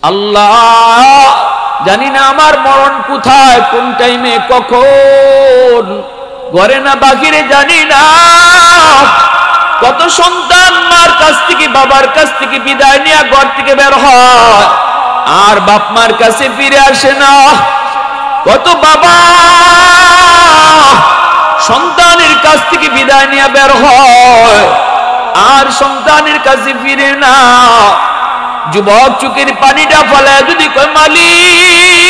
আল্লাহ জানি না আমার মরণ কোথায়, কোন টাইমে, কখন, ঘরে না বাহিরে জানি না। কত সন্তান মার কাছ থেকে বাবার কাছ থেকে বিদায় নিয়ে ঘর থেকে বের হয় আর বাপ মার কাছে ফিরে আসে না। কত বাবা সন্তানের কাছ থেকে বিদায় নিয়ে বের হয় আর সন্তানের কাছে ফিরে না। যুবক চোখের পানিটা ফেলায় যদি কয় মালিক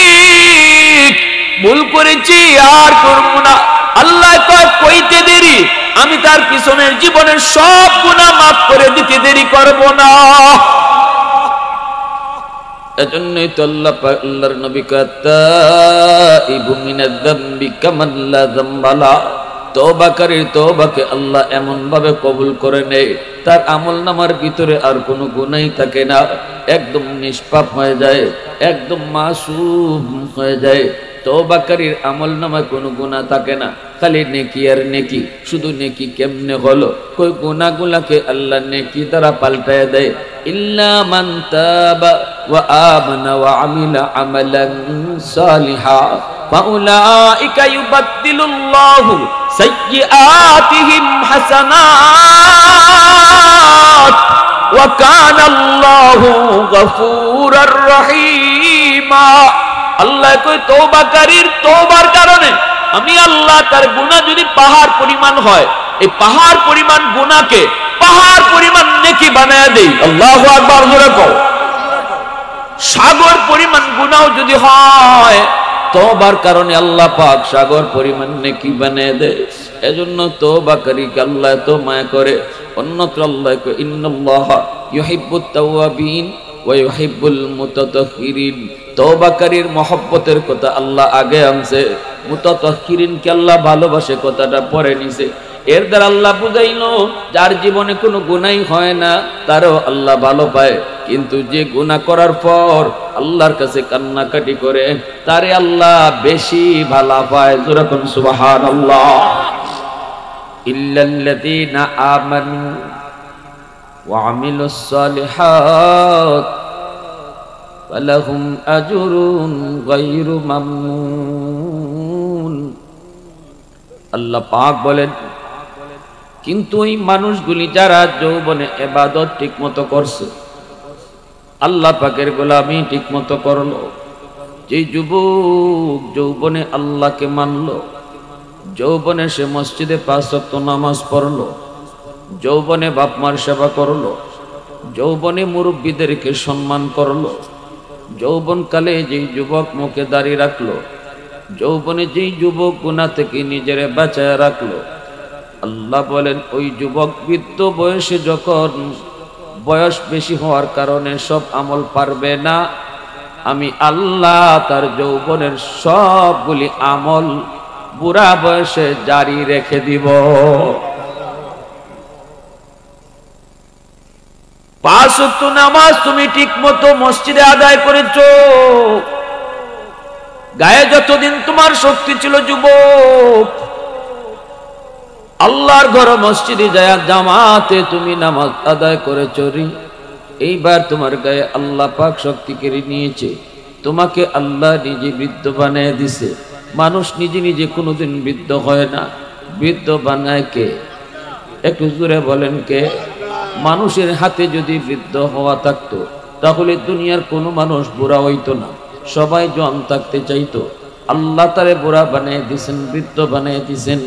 ভুল করেছি আর করব না, আল্লাহ কয় কইতে দেরি, আমি তার পিছনের জীবনের সব গুনাহ মাফ করে দিতে দেরি করব না। এজন্যই তো আল্লাহর নবী কয় তাইবু মিনাদ যামবি কামান লা যামবালা, তওবাকারীর তওবাকে আল্লাহ এমন ভাবে কবুল করে নেয় তার আমলনামার ভিতরে আর কোনো গুনাহ থাকে না, একদম নিষ্পাপ হয়ে যায়, একদম মাসুম হয়ে যায়। তওবাকারীর আমলনামায় কোনো গুনাহ থাকে না, খালি নেকি আর নেকি। শুধু নেকি কেমনে হলো? কই গুনাহগুলোকে আল্লাহ নেকি দ্বারা পাল্টায় দেয়। ইল্লা মান তাবা ওয়া আমানা ওয়া আমিলা আমালান সালিহা ফাউলাইকা ইউবাদদিলুল্লাহু সাইয়্যাতিহিম হাসানাত ওয়া কানা আল্লাহু গফুরার রহিমা। আল্লাহ কই তওবাকারীর তওবার কারণে আমি আল্লাহ তার গুনাহ যদি পাহাড় পরিমাণ হয়, এই পাহাড় পরিমাণ গুনাহকে পাহাড় পরিমাণ নেকি বানায় দেই। আল্লাহু আকবার জোরে কও। সাগর পরিমাণ গুনাহ যদি হয়, তওবার কারণে আল্লাহ পাক সাগর পরিমাণ নেকি বানায় দেয়। এজন্য তওবাকারীকে আল্লাহ এত মায়া করে। অন্যত্র আল্লাহ কয় ইন্নাল্লাহা ইউহিব্বুত তাওয়াবিন ওয়া ইউহিব্বুল মুতাতাহহিরিন। তওবাকারীর মহব্বতের কথা আল্লাহ আগে আনছে, মুতাতাহহিরিনকে আল্লাহ ভালোবাসে কথাটা পরে নিছে। এর দ্বারা আল্লাহ বুঝাইলো যার জীবনে কোনো গুনাহই হয় না তারও আল্লাহ ভালো পায়, কিন্তু যে গুনাহ করার পর আল্লাহর কাছে কান্নাকাটি করে তারে আল্লাহ বেশি ভালো পায়। জোরে কোন সুবহানাল্লাহ। ইল্লাল্লাযীনা আমানু ওয়া আমিলুস সালিহাত ফালাহুম আজরুন গায়রু মামনুন। আল্লাহ পাক বলেন, কিন্তু ওই মানুষগুলি যারা যৌবনে ইবাদত ঠিকমতো করছে, আল্লাহ পাকের গোলামি ঠিকমতো করলো, যে যুবক যৌবনে আল্লাহকে মানলো, যৌবনে সে মসজিদে 5 ওয়াক্ত নামাজ পড়লো, যৌবনে বাপ মার সেবা করলো, যৌবনে মুরব্বীদেরকে সম্মান করলো, যৌবনকালে যেই যুবক মুখে দাড়ি রাখলো, যৌবনে যেই যুবক গুনাহ থেকে নিজেরে বাঁচায় রাখলো, আল্লাহ বলেন ওই যুবক বৃদ্ধ বয়সে যখন বয়স বেশি হওয়ার কারণে সব আমল পারবে না, আমি আল্লাহ তার যৌবনের সবগুলি আমল বুড়া বয়সে জারি রেখে দিব। 5 ওয়াক্ত নামাজ তুমি ঠিক মতো মসজিদে আদায় করেছো, গায়ে যতদিন তোমার শক্তি ছিল যুবক, আল্লাহর ঘর মসজিদে যায় জামাতে তুমি নামাজ আদায় করেছো রে, এইবার তোমার গায়ে আল্লাহ পাক শক্তি কেড়ে নিয়েছে, তোমাকে আল্লাহ নিজে বৃদ্ধ বানিয়ে দিছে। মানুষ নিজে নিজে কোনোদিন বৃদ্ধ হয় না, বৃদ্ধ বানায় কে? একটু জোরে বলেন কে? মানুষের হাতে যদি বৃদ্ধ হওয়া থাকতো তাহলে দুনিয়ার কোনো মানুষ বুড়া হইতো না, সবাই জোয়ান থাকতে চাইতো। আল্লাহ তারে বুড়া বানিয়ে দিয়েছেন, বৃদ্ধ বানিয়ে দিয়েছেন,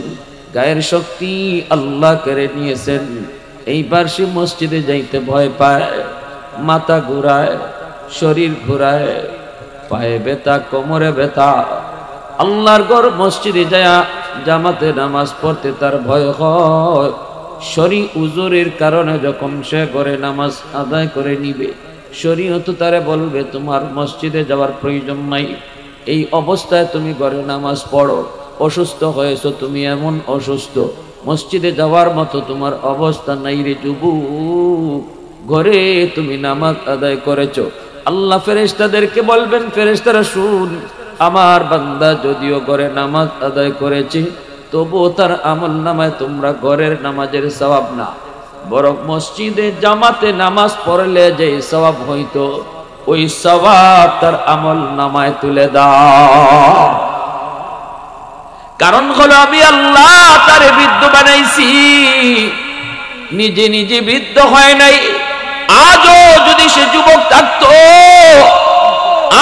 গায়ের শক্তি আল্লাহ কেড়ে নিয়েছেন। এইবার সে মসজিদে যাইতে ভয় পায়, মাথা ঘুরায়, শরীর ঘুরায়, পায়ে ব্যথা, কোমরে ব্যথা। আল্লাহর ঘর মসজিদে যায় জামাতে নামাজ পড়তে তার ভয় হয়। শরী উজুরের কারণে যখন সে ঘরে নামাজ আদায় করে নিবে, শরীয়ত তারে বলবে তোমার মসজিদে যাওয়ার প্রয়োজন নাই, এই অবস্থায় তুমি ঘরে নামাজ পড়ো। অসুস্থ হয়েছো তুমি, এমন অসুস্থ, মসজিদে যাওয়ার মতো তোমার অবস্থা নাই রে যুবক, ঘরে তুমি নামাজ আদায় করেছো। আল্লাহ ফেরেশতাদেরকে বলবেন, ফেরেশতারা শুন, আমার বান্দা যদিও ঘরে নামাজ আদায় করেছে তবুও তার আমল নামায় তোমরা ঘরের নামাজের সওয়াব না, বরং মসজিদে জামাতে নামাজ পড়লে যে সওয়াব হইতো ওই সওয়াব তার আমল নামায় তুলে দাও। কারণ হলো আমি আল্লাহ তারে বৃদ্ধ বানাইছি, নিজে নিজে বৃদ্ধ হয় নাই। আজও যদি সে যুবক থাকতো,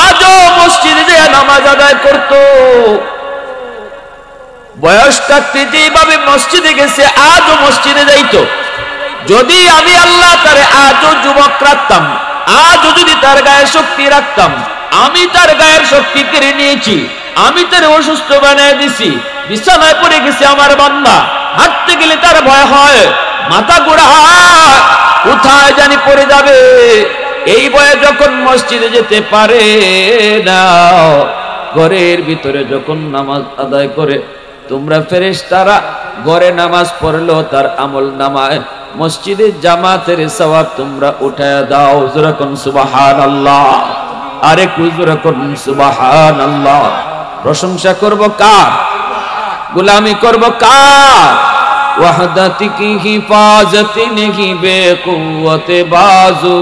আজও মসজিদে যে নামাজ আদায় করত, বয়স থাকতে যেভাবে মসজিদে গেছে আজও মসজিদে যাইতো। যদি আমি আল্লাহ তারে আজও যুবক রাখতাম, আজও যদি তার গায়ে শক্তি রাখতাম, আমি তার গায়ের শক্তি কেড়ে নিয়েছি, আমি তার অসুস্থ বানিয়ে দিছি, বিছানায় পড়ে গেছে আমার বান্দা, হাঁটতে গেলে তার ভয় হয়, মাথা ঘোরা, কোথায় জানি পড়ে যাবে। এই ভয়ে যখন মসজিদে যেতে পারে না, ঘরের ভিতরে যখন নামাজ আদায় করে, তোমরা ফেরেশতারা ঘরে নামাজ পড়লেও তার আমল নামায় মসজিদে জামাতের সওয়াব তোমরা উঠায় দাও। যখন সুবহানাল্লাহ, আরে যখন সুবহানাল্লাহ। প্রশংসা করব কার? গোলামি করব কার? ওয়াহদাতি কি হিফাজতি নেহি বেকুওয়াতে বাজু,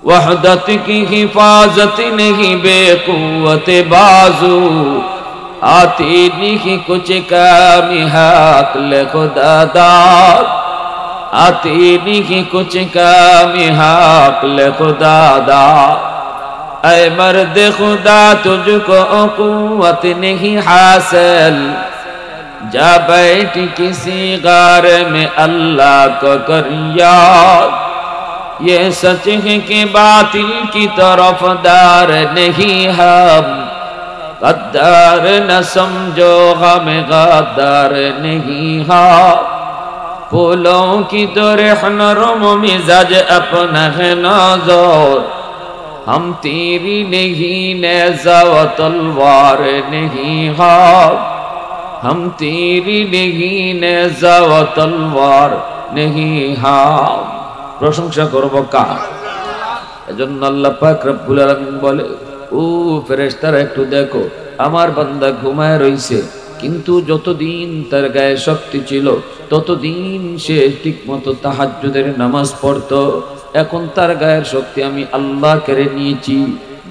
ওয়াহদাতি কি হিফাজতি নেহি বেকুওয়াতে বাজু, आती नहीं कुछ कामी हाक ले खुदा दाद, आती नहीं कुछ कामी हाक ले खुदा दाद। ऐ मर्द खुदा तुझको कुव्वत नहीं हासिल, जा बैठ किसी गार में अल्लाह को कर याद। ये सच है कि बातिल की तरफदार नहीं हम, गद्दार न समझो गम गद्दार नहीं हा। फूलों की तरह नरम मिजाज अपना है नाज़ुर, हम तेरी नहीं नेज़ा व तलवार नहीं हा, हम तेरी नहीं नेज़ा व तलवार नहीं हा। প্রশংসা করব কার? এজন্য আল্লাহ পাক রব্বুল আলামিন বলে, ও ফেরেশতারা একটু দেখো, আমার বান্দা ঘুমায় রইছে, কিন্তু যতদিন তার গায়ে শক্তি ছিল ততদিন সে ঠিকমতো তাহাজ্জুদের নামাজ পড়তো। এখন তার গায়ের শক্তি আমি আল্লাহ কেড়ে নিয়েছি,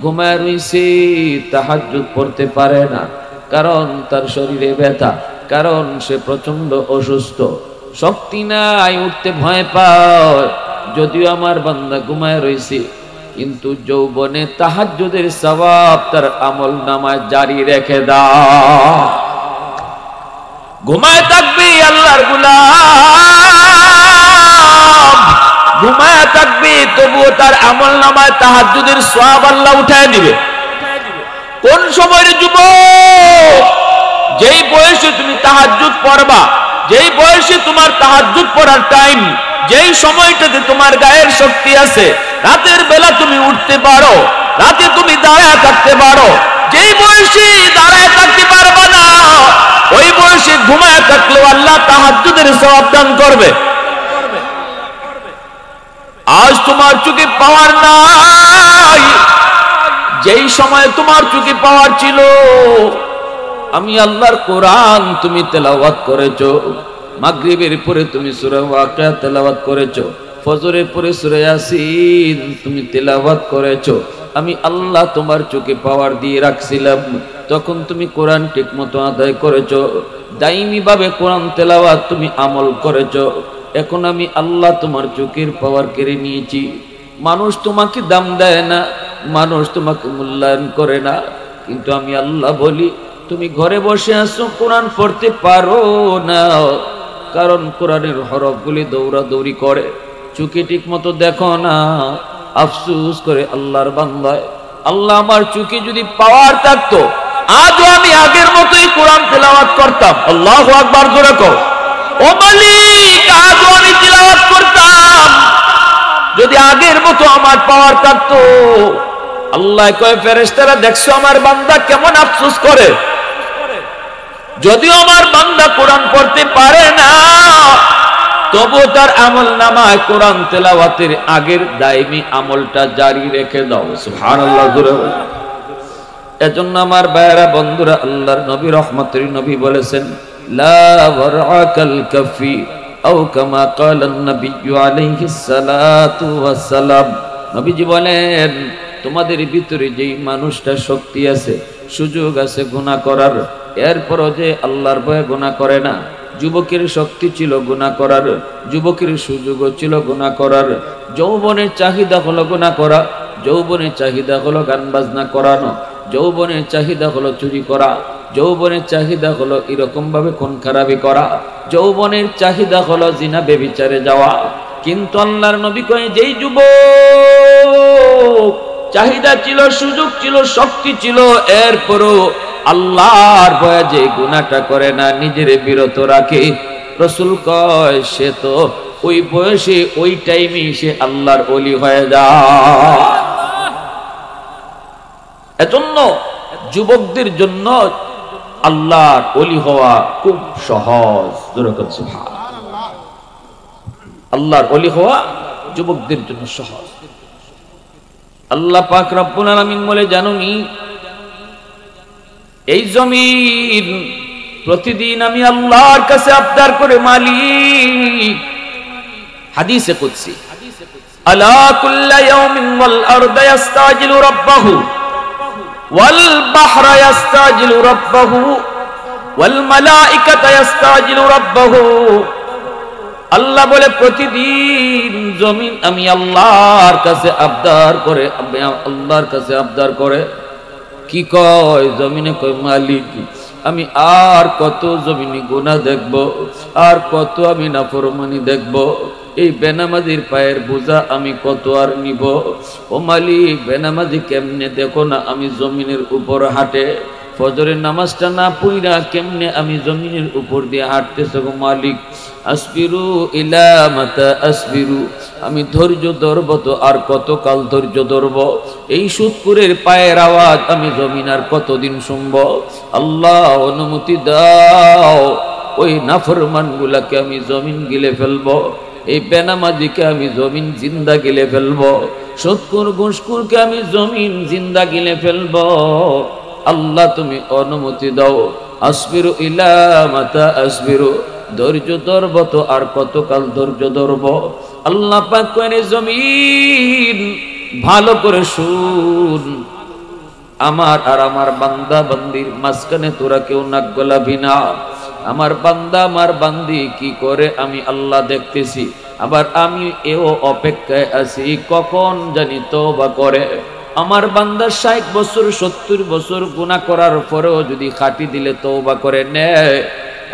ঘুমায় রইছে, তাহাজ্জুদ পড়তে পারে না, কারণ তার শরীরে ব্যথা, কারণ সে প্রচন্ড অসুস্থ, শক্তি নাই, উঠতে ভয় পায়। যদিও আমার বান্দা ঘুমায় রইছে, কিন্তু যৌবনে তাহাজ্জুদের সওয়াব তার আমল নামায় জারি রেখে দাও। ঘুমায় থাকবি আল্লাহর গোলাম, ঘুমায় থাকবি, তবুও তার আমল নামায় তাহাজ্জুদের সওয়াব আল্লাহ উঠায় দিবে। কোন সময়ের যুবক? যেই বয়সে তুমি তাহাজ্জুদ পড়বা, যেই বয়সে তোমার তাহাজ্জুদ পড়ার টাইম, যেই সময়টাতে তোমার গায়ের শক্তি আছে, রাতের বেলা তুমি উঠতে পারো, রাতে তুমি দাঁড়ায় থাকতে পারো। যেই বয়সে দাঁড়ায় থাকতে পারবে না, ওই বয়সে ঘুমায় থাকলেও আল্লাহ তাহাজ্জুদের সওয়াব দান করবে। আজ তোমার চোখে পাওয়ার নাই, যেই সময় তোমার চোখে পাওয়ার ছিল, আমি আল্লাহর কোরআন তুমি তেলাওয়াত করেছো, মাগরিবের পরে তুমি সূরা ওয়াকিয়া তেলাওয়াত করেছো, ফজরের পরে সূরা ইয়াসিন তুমি তেলাওয়াত করেছো, আমি আল্লাহ তোমার চোখে পাওয়ার দিয়ে রাখছিলাম, তখন তুমি কোরআন ঠিকমতো আদায় করেছো, দাইমি ভাবে কোরআন তেলাওয়াত তুমি আমল করেছো। এখন আমি আল্লাহ তোমার চোখের পাওয়ার কেড়ে নিয়েছি। মানুষ তোমাকে দাম দেয় না, মানুষ তোমাকে মূল্যায়ন করে না, কিন্তু আমি আল্লাহ বলি, তুমি ঘরে বসে আছো, কোরআন পড়তে পারো না, কারণ কোরআনের হরফগুলি দৌড়াদৌড়ি করে, চোখে ঠিক মতো দেখো না। আফসোস করে আল্লাহর বান্দায়, আল্লাহ আমার চোখে যদি পাওয়ার থাকতো, আজও আমি আগের মতোই কোরআন তেলাওয়াত করতাম। আল্লাহু আকবার জোরে কও। ও মালিক, আজও আমি তেলাওয়াত করতাম যদি আগের মতো আমার পাওয়ার থাকতো। আল্লাহ কয়, ফেরেশতারা দেখছো আমার বান্দা কেমন আফসোস করে, যদিও আমার বান্দা কোরআন পড়তে পারে না, তবু তার আমল নামায় কোরআন তেলাওয়াতের আগের দায়মি আমলটা জারি রেখে দাও। সুবহানাল্লাহ। এজন্য আমার ভাইয়েরা, বন্ধুরা, আল্লাহর নবী রহমতের নবী বলেছেন, লা ওয়ারআকাল কাফি আও কামা ক্বালান নবী আলাইহিস সালাতু ওয়াস সালাম, নবীজি বলেন, তোমাদের ভিতরে যেই মানুষটা শক্তি আছে, সুযোগ আছে গুনাহ করার, এরপরও যে আল্লাহর ভয়ে গুনাহ করে না। যুবকের শক্তি ছিল গুনাহ করার, যুবকের সুযোগও ছিল গুনাহ করার। যৌবনের চাহিদা হলো গুনাহ করা, যৌবনের চাহিদা হলো গান বাজনা করানো, যৌবনের চাহিদা হলো চুরি করা, যৌবনের চাহিদা হলো এরকম ভাবে খুন খারাপি করা, যৌবনের চাহিদা হলো জিনা বেবিচারে যাওয়া। কিন্তু আল্লাহর নবী কয়, যেই যুবক চাহিদা ছিল, সুযোগ ছিল, শক্তি ছিল, এরপরও আল্লাহর ভয়ে যে গুনাহটা করে না, নিজের বিরত রাখে, রাসূল কয় সে তো ওই বয়সে ওই টাইমে সে আল্লাহর ওলি হয়ে যায়। এজন্য যুবকদের জন্য আল্লাহর ওলি হওয়া খুব সহজ। সুবহানাল্লাহ। আল্লাহর ওলি হওয়া যুবকদের জন্য সহজ। আল্লাহ পাক রব্বুল আলামিন বলে, জানোনি এই জমিন প্রতিদিন আমি আল্লাহর কাছে আবদার করে মালিক, হাদিসে কুদসি, আলা কুল্লা ইয়াউমিন ওয়াল আরদু ইস্তাজিলু রাব্বাহু ওয়াল বাহরা ইস্তাজিলু রাব্বাহু ওয়াল মালাইকাতু ইস্তাজিলু রাব্বাহু। আল্লাহ বলে, প্রতিদিন জমিন আমি আল্লাহর কাছে আবদার করে, আল্লাহর কাছে আবদার করে। কি কয়? জমিনে কয়, মালিক আমি আর কত জমিনে গুনাহ দেখব, আর কত আমি নাফরমানি দেখব, এই বেনামাজির পায়ের বোঝা আমি কত আর নিব। ও মালিক, বেনামাজি কেমনে দেখো না আমি জমিনের উপর হাঁটে, ফজরের নামাজটা না পড়া কেমনে আমি জমিনের উপর দিয়ে হাঁটতেছে গো মালিক। আসবিরু ইলা মাতা আসবিরু, আমি ধৈর্য ধরব তো আর কতকাল ধৈর্য ধরব? এই সুদপুরের পায়ের আওয়াজ আমি জমিন আর কতদিন শুনব? আল্লাহ অনুমতি দাও, ওই নাফরমান গুলাকে আমি জমিন গিলে ফেলবো, এই বেনামাজিকে আমি জমিন জিন্দা গিলে ফেলবো, সুদকুর ঘুষকুরকে আমি জমিন জিন্দা গিলে ফেলবো। আল্লাহ তুমি অনুমতি দাও। আসবিরু ইলা মাতা আসবিরু, ধৈর্য ধরব তো আর কতকাল ধৈর্য ধরব? আল্লাহ পাক কয়, জমিন ভালো করে শুন, আমার আর আমার বান্দা বান্দির মাঝখানে তোরা কেউ নাক গলাবি না। আমার বান্দা আমার বান্দি কি করে আমি আল্লাহ দেখতেছি, আবার আমি এও অপেক্ষায় আছি কখন জানি তওবা করে। আমার বান্দা 60 বছর 70 বছর গুনাহ করার পরেও যদি খাঁটি দিলে তওবা করে নেয়,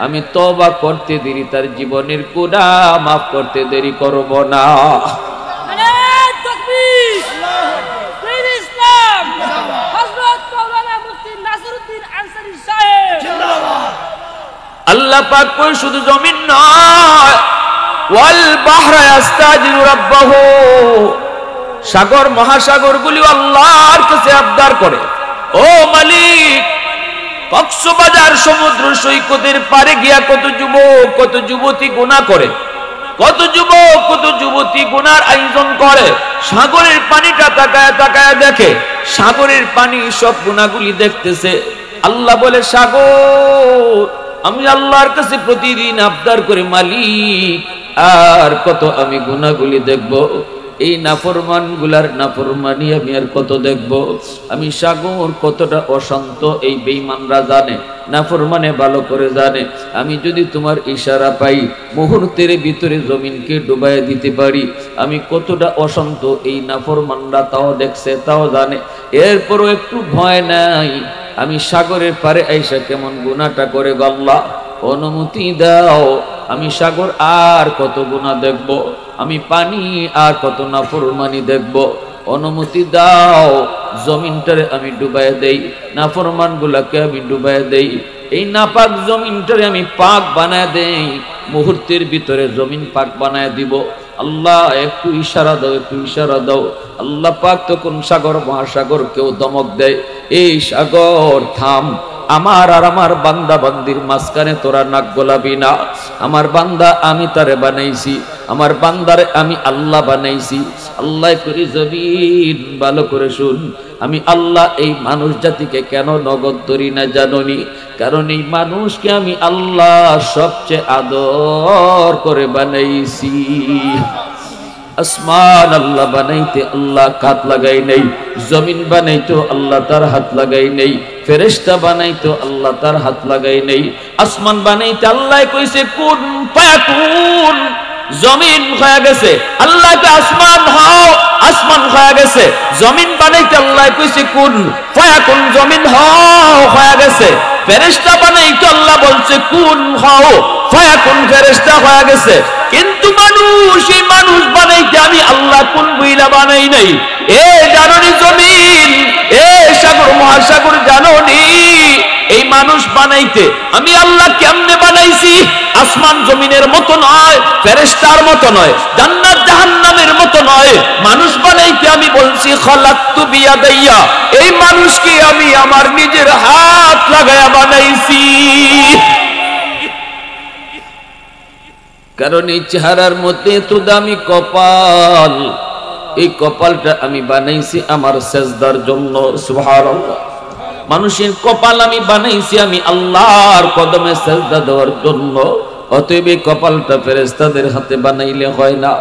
আমি তওবা করতে দেরি, তার জীবনের গুনাহ মাফ করতে দেরি করব না। আল্লাহ পাক কই, শুধু জমিন নয়, ওয়াল বাহরা ইস্তাজিলু রাব্বাহু, সাগর মহাসাগর গুলি আল্লাহর কাছে আবদার করে, ও মালিক। কক্সবাজার সমুদ্র সৈকতের পারে গিয়া কত যুবক কত যুবতী গুনাহ করে, কত যুবক কত যুবতী গুনার আয়োজন করে, সাগরের পানিটা তাকায় তাকায় দেখে, সাগরের পানি সব গুনাহগুলি দেখতেছে। আল্লাহ বলে, সাগর আমি আল্লাহর কাছে প্রতিদিন আবদার করে, মালিক আর কত আমি গুনাহগুলি দেখব, এই নাফরমান গুলার নাফরমানি আমি আর কত দেখব? আমি সাগর কতটা অশান্ত এই বেঈমানরা জানে, নাফরমানে ভালো করে জানে। আমি যদি তোমার ইশারা পাই, মুহূর্তের ভিতরে জমিনকে ডুবাইয়া দিতে পারি। আমি কতটা অশান্ত এই নাফরমানরা তাও দেখছে, তাও জানে, এরপরও একটু ভয় নাই। আমি সাগরের পারে আইসা কেমন গুনাহটা করে গো আল্লাহ, অনুমতি দাও। আমি সাগর আর কত গুনাহ দেখব, আমি পানি আর কত নাফরমানি দেখব, অনুমতি দাও। জমিনটারে আমি ডুবাইয়া দেই, নাফরমান গুলাকে আমি ডুবাইয়া দেই, এই নাপাক জমিনটারে আমি পাক বানায় দেই, মুহূর্তের ভিতরে জমিন পাক বানায় দিব। আল্লাহ একটু ইশারা দাও, একটু ইশারা দাও। আল্লাহ পাক তখন সাগর মহাসাগর কেউ দমক দেয়, এই সাগর থাম, আমার আর আমার বান্দা বান্দির মাঝখানে তোরা নাক গোলাবি না। আমার বান্দা আমি তারে বানাইছি, আমার বান্দারে আমি আল্লাহ বানাইছি। আল্লাহ করি জমিন ভালো করে শুন, আমি আল্লাহ এই মানুষ জাতিকে কেন নগদ ধরি না জাননি? কারণ এই মানুষকে আমি আল্লাহ সবচেয়ে আদর করে বানাইছি। আসমান আল্লাহ বানাইতে আল্লাহ হাত লাগাই নাই, জমিন বানাইতো আল্লাহ তার হাত লাগাই নাই, ফেরেশতা বানাইতো আল্লাহ তার হাত লাগাই নাই। আসমান বানাইতে আল্লাহ কইছে কুন ফায়াকুন, জমিন হয়ে গেছে, আল্লাহকে আসমান হও, আসমান হয়ে গেছে। জমিন বানাইতে আল্লাহ কইছে কুন ফায়াকুন, জমিন হও, হয়ে গেছে। ফেরেশতা বানাইতে আল্লাহ বলছে কুন হও ফায়াকুন, ফেরেশতা হয়ে গেছে। কিন্তু মানুষ, এই মানুষ বানাইতে আমি আল্লাহ কোন বইলা বানাই নাই। এ জাননি জমিন, এ সাগর মহাসাগর জাননি, এই মানুষ বানাইতে আমি আল্লাহ কেমনে বানাইছি? আসমান জমিনের মতো নয়, ফেরেশতার মতো নয়, জান্নাত জাহান্নামের মতো নয়। মানুষ বানাইতে আমি বলছি খালাকতু বিয়াদাইয়া, এই মানুষকে আমি আমার নিজের হাত লাগায়া বানাইছি। কারণ এই চেহারার মধ্যে এত দামি কপাল, এই কপালটা আমি বানাইছি আমার সেজদার জন্য। সুবহানাল্লাহ। মানুষের কপাল আমি বানাইছি আমি আল্লাহর কদমে সেজদা দেওয়ার জন্য। অতএব এই কপালটা ফেরেশতাদের হাতে বানাইলে হয় না,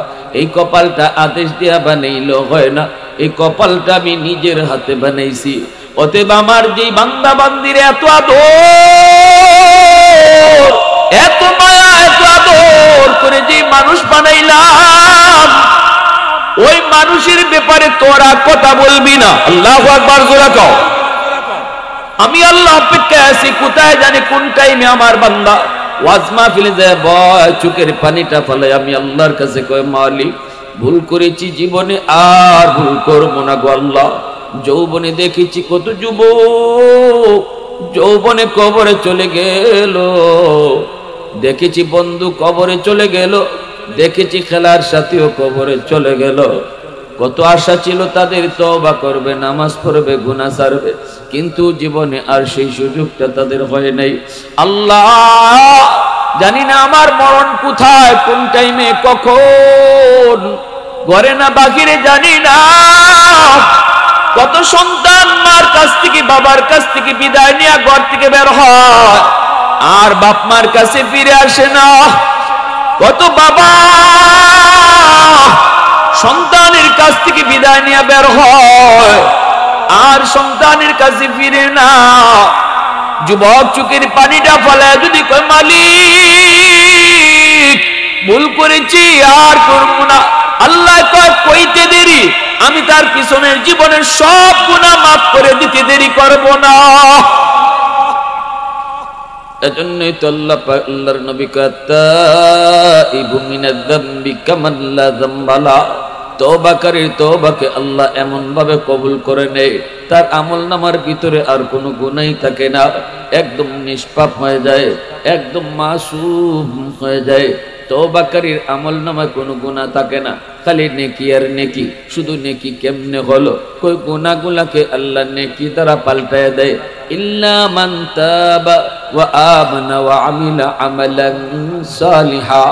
এই কপালটা আদেশ দিয়া বানাইলে হয় না, এই কপালটা আমি নিজের হাতে বানাইছি। অতএব আমার যে বান্দা বান্দির এত আদর, এত মায়া, এত আদর করে যে মানুষ বানাইলাম, ওই মানুষের ব্যাপারে তোরা কথা বলবি না। আল্লাহু আকবার জোরে কও। আমি আল্লাহ অপেক্ষায় আছি, কোথায় জানি কোন টাইমে আমার বান্দা ওয়াজ মাহফিলে যায় বয়, চোখের পানিটা ফেলে আমি আল্লাহর কাছে কয় মালিক ভুল করেছি জীবনে, আর ভুল করব না গো আল্লাহ। যৌবনে দেখেছি কত যুবক যৌবনে কবরে চলে গেল, দেখেছি বন্ধু কবরে চলে গেল, দেখেছি খেলার সাথীও কবরে চলে গেল। কত আশা ছিল তাদের তওবা করবে, নামাজ পড়বে, গুনাহ ছাড়বে, কিন্তু জীবনে আর সেই সুযোগটা তাদের হয় নাই। আল্লাহ জানি না আমার মরণ কোথায়, কোন টাইমে, কখন, ঘরে না বাহিরে জানি না। কত সন্তান মার কাছ থেকে, বাবার কাছ থেকে বিদায় নিয়ে ঘর থেকে বের হয়, আর বাপ মার কাছে ফিরে আসে না। কত বাবা সন্তানের কাছ থেকে বিদায় নিয়ে বের হয়, আর সন্তানের কাছে ফিরে না। যুবক চোখের পানিটা ফেলায় যদি কয় মালিক ভুল করেছি, আর করব না, আল্লাহ কয় কইতে দেরি, আমি তার পিছনের জীবনের সব গুনাহ মাফ করে দিতে দেরি করব না। এজন্যই তো আল্লাহর নবী কয় তাইবু মিনাজ যামবি কামান লা যামবা লা, তওবাকারীর তওবাকে আল্লাহ এমন ভাবে কবুল করে নেয় তার আমলনামার ভিতরে আর কোনো গুনাহই থাকে না, একদম নিষ্পাপ হয়ে যায়, একদম মাসুম হয়ে যায়। তওবাকারীর আমলনামায় কোনো গুনাহ থাকে না, খালি নেকি আর নেকি। শুধু নেকি কেমনে হলো? কই গুনাহগুলোকে আল্লাহ নেকি দ্বারা পাল্টায় দেয়। ইল্লা মান তাবা ওয়া আমানা ওয়া আমিলা আমালান সালিহা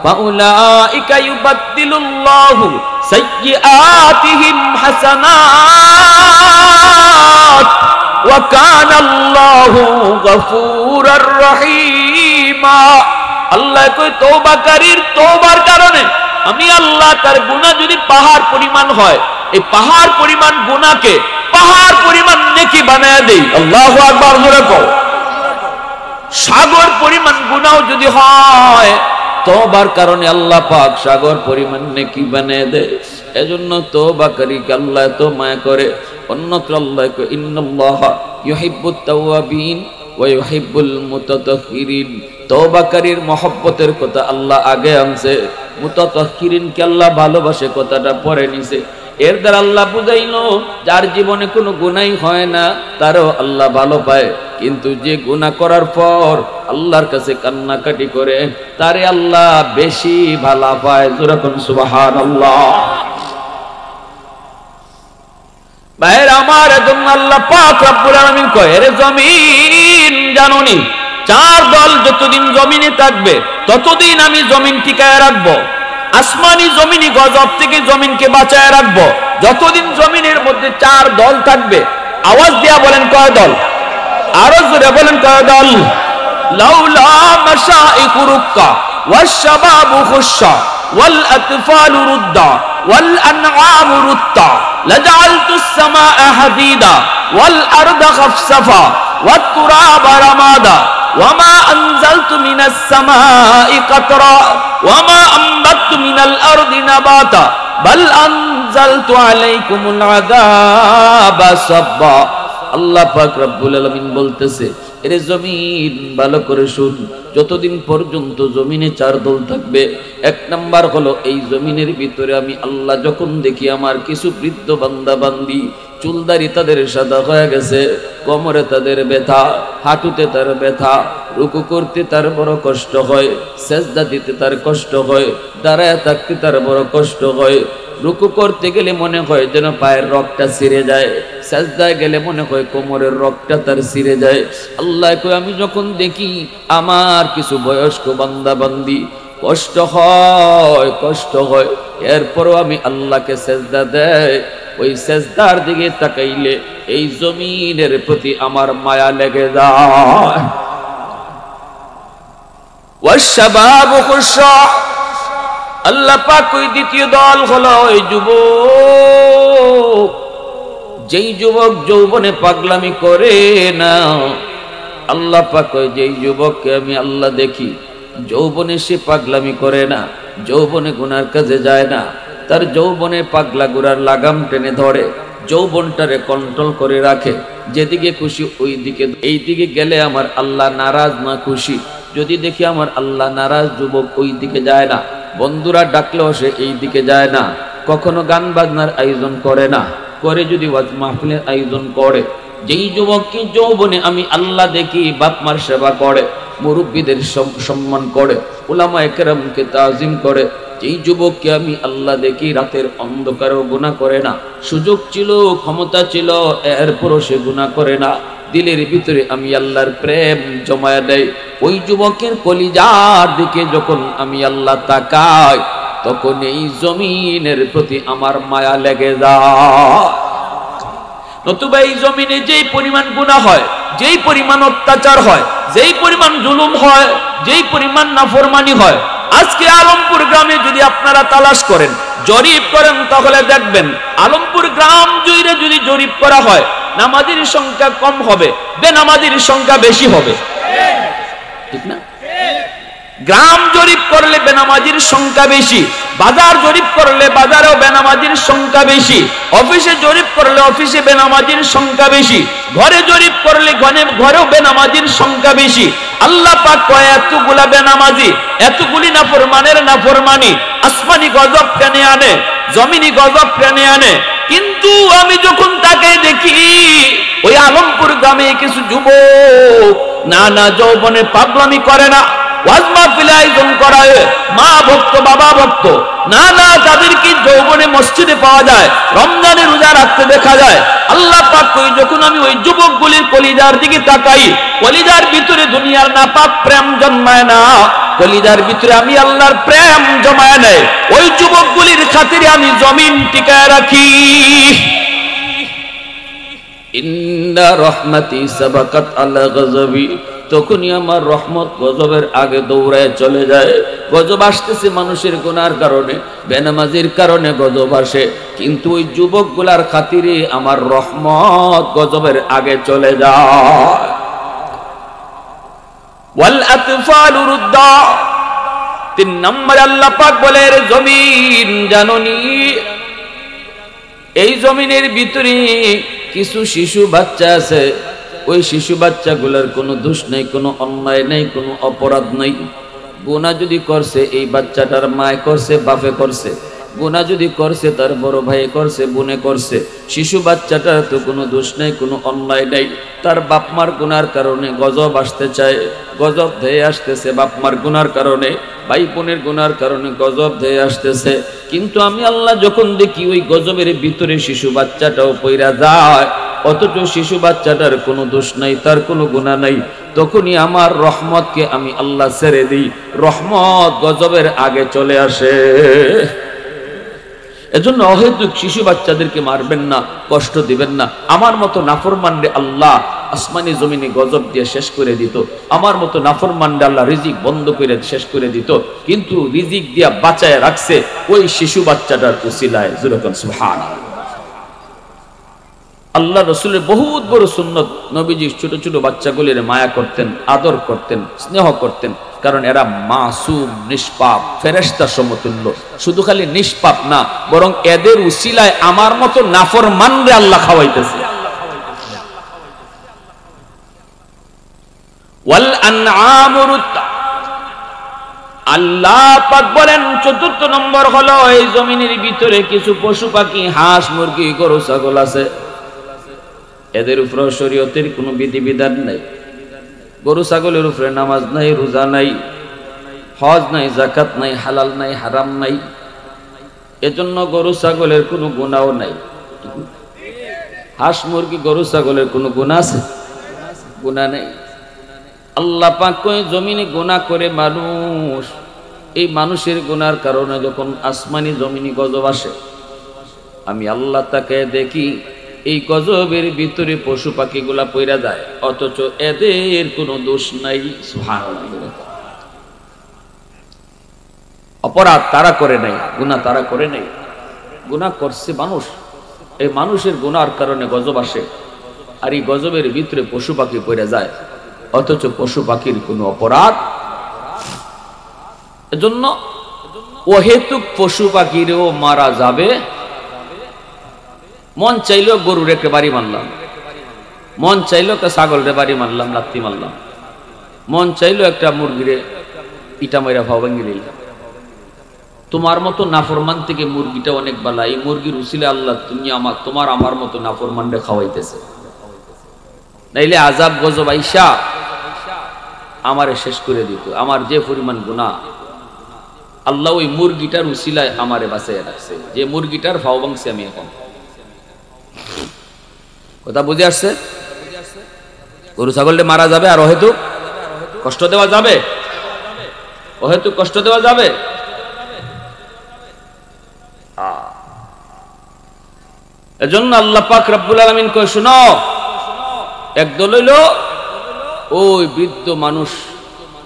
ফাউলাইকা ইউবাদদিলুল্লাহু সাইয়্যাতিহিম হাসানাত ওয়া কানাল্লাহু গফুরার রহিমা। আল্লাহ কই তওবাকারীর তওবার কারণে আমি আল্লাহ তার গুনাহ যদি পাহাড় পরিমাণ হয়, এই পাহাড় পরিমাণ গুনাহকে পাহাড় পরিমাণ নেকি বানায় দেই। আল্লাহু আকবার জোরে কও। সাগর পরিমাণ গুনাহ যদি হয়, তওবার কারণে আল্লাহ পাক সাগর পরিমাণ নেকি বানায় দেয়। এজন্য তওবাকারীকে আল্লাহ এত মায়া করে। অন্যত্র আল্লাহ কয় ইন্নাল্লাহা ইউহিব্বুত তাওয়াবিন ওয়া ইউহিব্বুল মুতাতাহহিরিন। তওবাকারীর মহব্বতের কথা আল্লাহ আগে আনছে, মুতাতাহহিরিনকে আল্লাহ ভালোবাসে কথাটা পরে নিছে। এর দ্বারা আল্লাহ বুঝাইলো যার জীবনে কোনো গুনাহই হয় না তারও আল্লাহ ভালো পায়, কিন্তু যে গুনাহ করার পর আল্লাহর কাছে কান্নাকাটি করে তারে আল্লাহ বেশি ভালো পায়। যেরকম সুবহানাল্লাহ। ভাইয়ের আমার, এজন্য আল্লাহ পাক রব্বুল আলামিন কয় এর জমিন জানোনি, চার দল যতদিন জমিনে থাকবে ততদিন আমি জমিন টিকায় রাখবো। আসমানি জমিনি গজব থেকে জমিনকে বাঁচায় রাখবো। যতদিন জমিনের মধ্যে চার দল থাকবে, আওয়াজ দিয়া বলেন কয় দল? আরো জোরে বলেন কয় দল? লাউলা মাশাইকু রুক্কা ওয়াশ শাবাবু খুশা ওয়াল আতফালু রুদ্দা ওয়াল আনআমু রুত্তা লাজআলতুস সামাআ হাদিদা ওয়াল আরদা খাফসাফা ওয়াত তুরাবা রামাদা ওয়ামা আনজালতু মিনাস সামাই কাতরা ওয়ামা আমবাততু মিনাল আরদি নাবাতা বাল আনজালতু আলাইকুমুল আযাবা সাব্বা। আল্লাহ পাক রব্বুল আলামিন বলতেছে, এরে জমিন ভালো করে শুন, যতদিন পর্যন্ত জমিনে চার দল থাকবে। এক নাম্বার হলো এই জমিনের ভিতরে আমি আল্লাহ যখন দেখি আমার কিছু বৃদ্ধ বান্দা বান্দি চুলদারি তাদের সাদা হয়ে গেছে, কোমরে তাদের ব্যথা, হাঁটুতে তার ব্যথা, রুকু করতে তার বড় কষ্ট হয়, সেজদা দিতে তার কষ্ট হয়, দাঁড়ায় থাকতে তার বড় কষ্ট হয়, রুকু করতে গেলে মনে হয় যেন পায়ের রগটা ছিঁড়ে যায়, সেজদায় গেলে মনে হয় কোমরের রগটা তার ছিঁড়ে যায়। আল্লাহ কই আমি যখন দেখি আমার কিছু বয়স্ক বান্দা বান্দি কষ্ট হয়, এরপরও আমি আল্লাহকে সেজদা দেয়, ওই সেজদার দিকে তাকাইলে এই জমিনের প্রতি আমার মায়া লেগে যায়। ওয়াশবাবু খুশা, আল্লাহ পাক ওই দ্বিতীয় দল হলো ওই যুবক, যেই যুবক যৌবনে পাগলামি করে না। আল্লাহ পাক ওই যেই যুবককে আমি আল্লাহ দেখি যৌবনে সে পাগলামি করে না, যৌবনে গুনার কাজে যায় না, তার যৌবনে পাগলা গুড়ার লাগাম টেনে ধরে, যৌবনটারে কন্ট্রোল করে রাখে, যেদিকে খুশি ওই দিকে, এই দিকে গেলে আমার আল্লাহ নারাজ না খুশি। যদি দেখি আমার আল্লাহ নারাজ, যুবক ওই দিকে যায় না, বন্ধুরা ডাকলেও সে এই দিকে যায় না, কখনো গান বাজনার আয়োজন করে না, করে যদি ওয়াজ মাহফিলের আয়োজন করে। যেই যুবককে যৌবনে আমি আল্লাহ দেখি বাপ মার সেবা করে, মুরব্বীদের সম্মান করে, উলামায়ে কেরামকে তাজিম করে, যেই যুবককে আমি আল্লাহ দেখি রাতের অন্ধকারেও গুনাহ করে না, সুযোগ ছিল ক্ষমতা ছিল এরপরও সে গুনাহ করে না, দিলের ভিতরে আমি আল্লাহর প্রেম জমায়া দেয়, ওই যুবকের কলিজার দিকে যখন আমি আল্লাহ তাকাই তখন এই জমিনের প্রতি আমার মায়া লেগে যায়। নতুবা এই জমিনে যেই পরিমাণ গুনাহ হয়, যেই পরিমাণ অত্যাচার হয়, যেই পরিমাণ জুলুম হয়, যেই পরিমাণ নাফরমানি হয়, আজকে আলমপুর গ্রামে যদি আপনারা তালাশ করেন, জরিপ করেন, তাহলে দেখবেন আলমপুর গ্রাম জুড়ে যদি জরিপ করা হয় নামাজীর সংখ্যা কম হবে, বেনামাজীর সংখ্যা বেশি হবে, ঠিক না? গ্রাম জরিপ করলে বেনামাজির সংখ্যা বেশি, বাজার জরিপ করলে বাজারেও বেনামাজির সংখ্যা বেশি, অফিসে জরিপ করলে অফিসে বেনামাজির সংখ্যা বেশি, ঘরে জরিপ করলে ঘরেও বেনামাজির সংখ্যা বেশি। আল্লাহ পাক কয় এতগুলা বেনামাজি, এতগুলি নাফরমানের নাফরমানি আসমানি গজব টেনে আনে, জমিনি গজব টেনে আনে। কিন্তু আমি যখন তাকে দেখি ওই আলমপুর গ্রামে কিছু যুবক না যৌবনে পাগলামি করে না, ওয়াজ মাহফিল আয়োজন করায়, মা ভক্ত বাবা ভক্ত, না তাদেরকে যৌবনে মসজিদে পাওয়া যায়, রমজানে রোজা রাখতে দেখা যায়। আল্লাহ পাক কই যখন আমি ওই যুবকগুলির কলিজার দিকে তাকাই, কলিজার ভিতরে দুনিয়ার নাপাক প্রেম জন্মায় না, কলিজার ভিতরে আমি আল্লাহর প্রেম জমায় নেয়, ওই যুবকগুলির খাতিরে আমি জমিন টিকায় রাখি। ইন্না রহমতি সাবাকাত আলা গজবি, তখনই আমার রহমত গজবের আগে দৌড়ায় চলে যায়। গজব আসতেছে মানুষের গুনার কারণে, বেনামাজির কারণে গজব আসে, কিন্তু ওই যুবকগুলার খাতিরে আমার রহমত গজবের আগে চলে যায়। ওয়াল আতফালু রুদ্দা, 3 নম্বরে আল্লাহ পাক বলে রে জমিন জাননি, এই জমিনের ভিতরে কিছু শিশু বাচ্চা আছে, ওই শিশু বাচ্চাগুলোর কোনো দোষ নেই, কোনো অন্যায় নেই, কোনো অপরাধ নেই। গুনাহ যদি করছে এই বাচ্চাটার মায় করছে, বাপে করছে, গুনাহ যদি করছে তার বড় ভাই করছে, বোনে করছে, শিশু বাচ্চাটার তো কোনো দোষ নেই, কোনো অন্যায় নেই, তার বাপ মার গুনার কারণে গজব আসতে চায়, গজব ধেয়ে আসতেছে, বাপ মার গুনার কারণে, ভাই বোনের গুনার কারণে গজব ধেয়ে আসতেছে। কিন্তু আমি আল্লাহ যখন দেখি ওই গজবের ভিতরে শিশু বাচ্চাটাও পইরা যায়, অথচ শিশু বাচ্চাটার কোনো দোষ নাই, তার কোনো গুনাহ নাই, তখনই আমার রহমতকে আমি আল্লাহ ছেড়ে দিই, রহমত গজবের আগে চলে আসে। এজন্য অহেতুক শিশু বাচ্চাদেরকে মারবেন না, কষ্ট দিবেন না। আমার মতো নাফরমানরে আল্লাহ আসমানি জমিনে গজব দিয়ে শেষ করে দিত, আমার মতো নাফরমানরা আল্লাহ রিজিক বন্ধ করে শেষ করে দিত, কিন্তু রিজিক দিয়া বাঁচায় রাখছে ওই শিশু বাচ্চাটার উসিলায়। যেরকম সুবহানাল্লাহ। আল্লাহ রসুলের বহুত বড় সুন্নত, নবীজি ছোট ছোট বাচ্চাগুলির মায়া করতেন, আদর করতেন, স্নেহ করতেন, কারণ এরা মাসুম, নিষ্পাপ, ফেরেশতা সমতুল্য। শুধু খালি নিষ্পাপ না, বরং এদের উসিলায় আমার মতো নাফরমানরে আল্লাহ খাওয়াইতেছে। ওয়াল আনআমু, আল্লাহ পাক বলেন চতুর্থ নম্বর হলো এই জমিনের ভিতরে কিছু পশু পাখি, হাঁস, মুরগি, গরু, ছাগল আছে, এদের উপরে শরীয়তের কোনো বিধিবিধান নাই। গরু ছাগলের উপরে নামাজ নাই, রোজা নাই, হজ নাই, যাকাত নাই, হালাল নাই, হারাম নাই, এজন্য গরু ছাগলের কোনো গুনাহও নাই। হাঁস, মুরগি, গরু, ছাগলের কোনো গুনাহ আছে? গুনাহ নেই। আল্লাহ পাক কই জমিনে গুনাহ করে মানুষ, এই মানুষের গুনার কারণে যখন আসমানি জমিনে গজব আসে, আমি আল্লাহ তাকে দেখি এই গজবের ভিতরে পশু পাখিগুলা পইরা যায়, অথচ এদের কোনো দোষ নাই। সুবহানাল্লাহ। অপরাধ তারা করে নাই, গুনাহ তারা করে নাই, গুনাহ করছে মানুষ। এই মানুষের গুনার কারণে গজব আসে, আর এই গজবের ভিতরে পশু পাখি পইরা যায়, অথচ পশু পাখির কোনো অপরাধ। এজন্য অহেতুক পশু পাখিরও মারা যাবে। মন চাইলো গরু রেখে বাড়ি মারলাম, মন চাইলো একটা ছাগল রে বাড়ি মারলাম, লাত্তি মারলাম, মন চাইলো একটা মুরগিরে ইটা মাইরা ভাও ভাঙ্গি দিলাম। তোমার মতো নাফরমান থেকে মুরগিটা অনেক বালা। এই মুরগির উসিলে আল্লাহ তুমি তোমার আমার মতো নাফরমানরে খাওয়াইতেছে, নাইলে আযাব গজব আইসা আমারে শেষ করে দিত। আমার যে পরিমাণ গুনাহ, আল্লাহ ওই মুরগিটার উসিলায় আমারে বাঁচাইয়া রাখছে, যে মুরগিটার ভাও ভাঙছি আমি এখন। কথা বুঝে আসছে? গরু ছাগলটা মারা যাবে, আর অহেতুক কষ্ট দেওয়া যাবে? অহেতুক কষ্ট দেওয়া যাবে? এজন্য আল্লাহ পাক রব্বুল আলামিন কয়, শুনো, একদল হইল ওই বৃদ্ধ মানুষ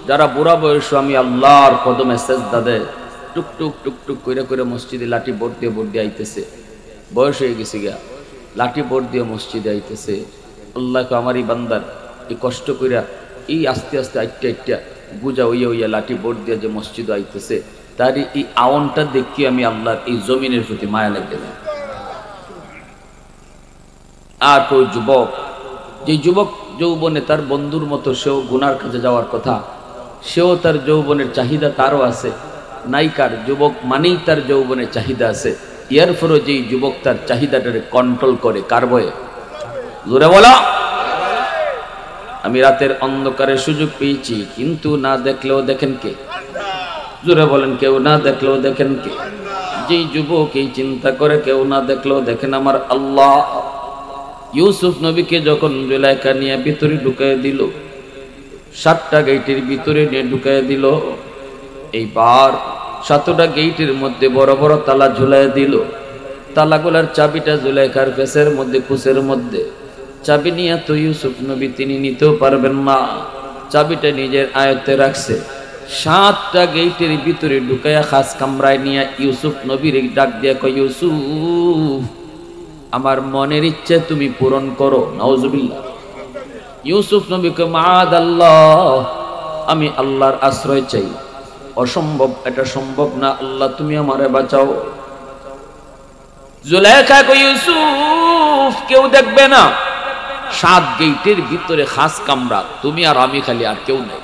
যারা বুড়া বয়স, আমি আল্লাহর কদমে সেজদা দেয়, টুকটুক টুকটুক করে করে মসজিদে লাঠি বোর্ড দিয়ে আইতেছে। বয়স হয়ে গেছে গিয়া, লাঠি বোর্ড দিয়ে মসজিদে আইতেছে। আল্লাহকে আমার এই বান্দার এই কষ্ট কইরা এই আস্তে আস্তে আইটা আইটা গুজা হইয়া লাঠি বোর্ড দিয়ে যে মসজিদে আইতেছে, তার এই আওয়ানটা দেখি আমি আল্লাহর এই জমিনের প্রতি মায়া লেগে যায়। আর ওই যুবক, যে যুবক যৌবনে তার বন্ধুর মতো সেও গুনার কাজে যাওয়ার কথা, সেও তার যৌবনের চাহিদা তারও আছে। নায়িকার যুবক মানেই তার যৌবনের চাহিদা আছে, এরপরও যেই যুবক তার চাহিদাটাকে কন্ট্রোল করে, কার বয়ে? জোরে বলা। আমি রাতের অন্ধকারে সুযোগ পেয়েছি, কিন্তু না দেখলেও দেখেন কে? জোরে বলেন, কেউ না দেখলেও দেখেন কে? যেই যুবক এই চিন্তা করে কেউ না দেখলেও দেখেন আমার আল্লাহ। ইউসুফ নবীকে যখন জুলাইখা নিয়ে ভিতরে ঢুকাই দিল, 7টা গেটের ভিতরে নিয়ে ঢুকাই দিল, এইবার 7টা গেটের মধ্যে বড় বড় তালা ঝুলাই দিল। তালাগুলার চাবিটা জুলাইখার ফেসের মধ্যে, কুসের মধ্যে। চাবি নিয়ে তো ইউসুফ নবী তিনি নিতেও পারবেন না, চাবিটা নিজের আয়ত্তে রাখছে। 7টা গেটের ভিতরে ঢুকাইয়া খাস কামরায় নিয়ে ইউসুফ নবীর ডাক দিয়া কয়, ইউসুফ, আমার মনের ইচ্ছে তুমি পূরণ করো। নাউজুবিল্লাহ। ইউসুফ নবী কয়, মাআদাল্লাহ, আমি আল্লাহর আশ্রয় চাই, অসম্ভব, এটা সম্ভব না, আল্লাহ তুমি আমারে বাঁচাও। জুলাইখা কয়, ইউসুফ, কেউ দেখবে না, 7 গেটের ভিতরে খাস কামরা, তুমি আর আমি খালি, আর কেউ নাই।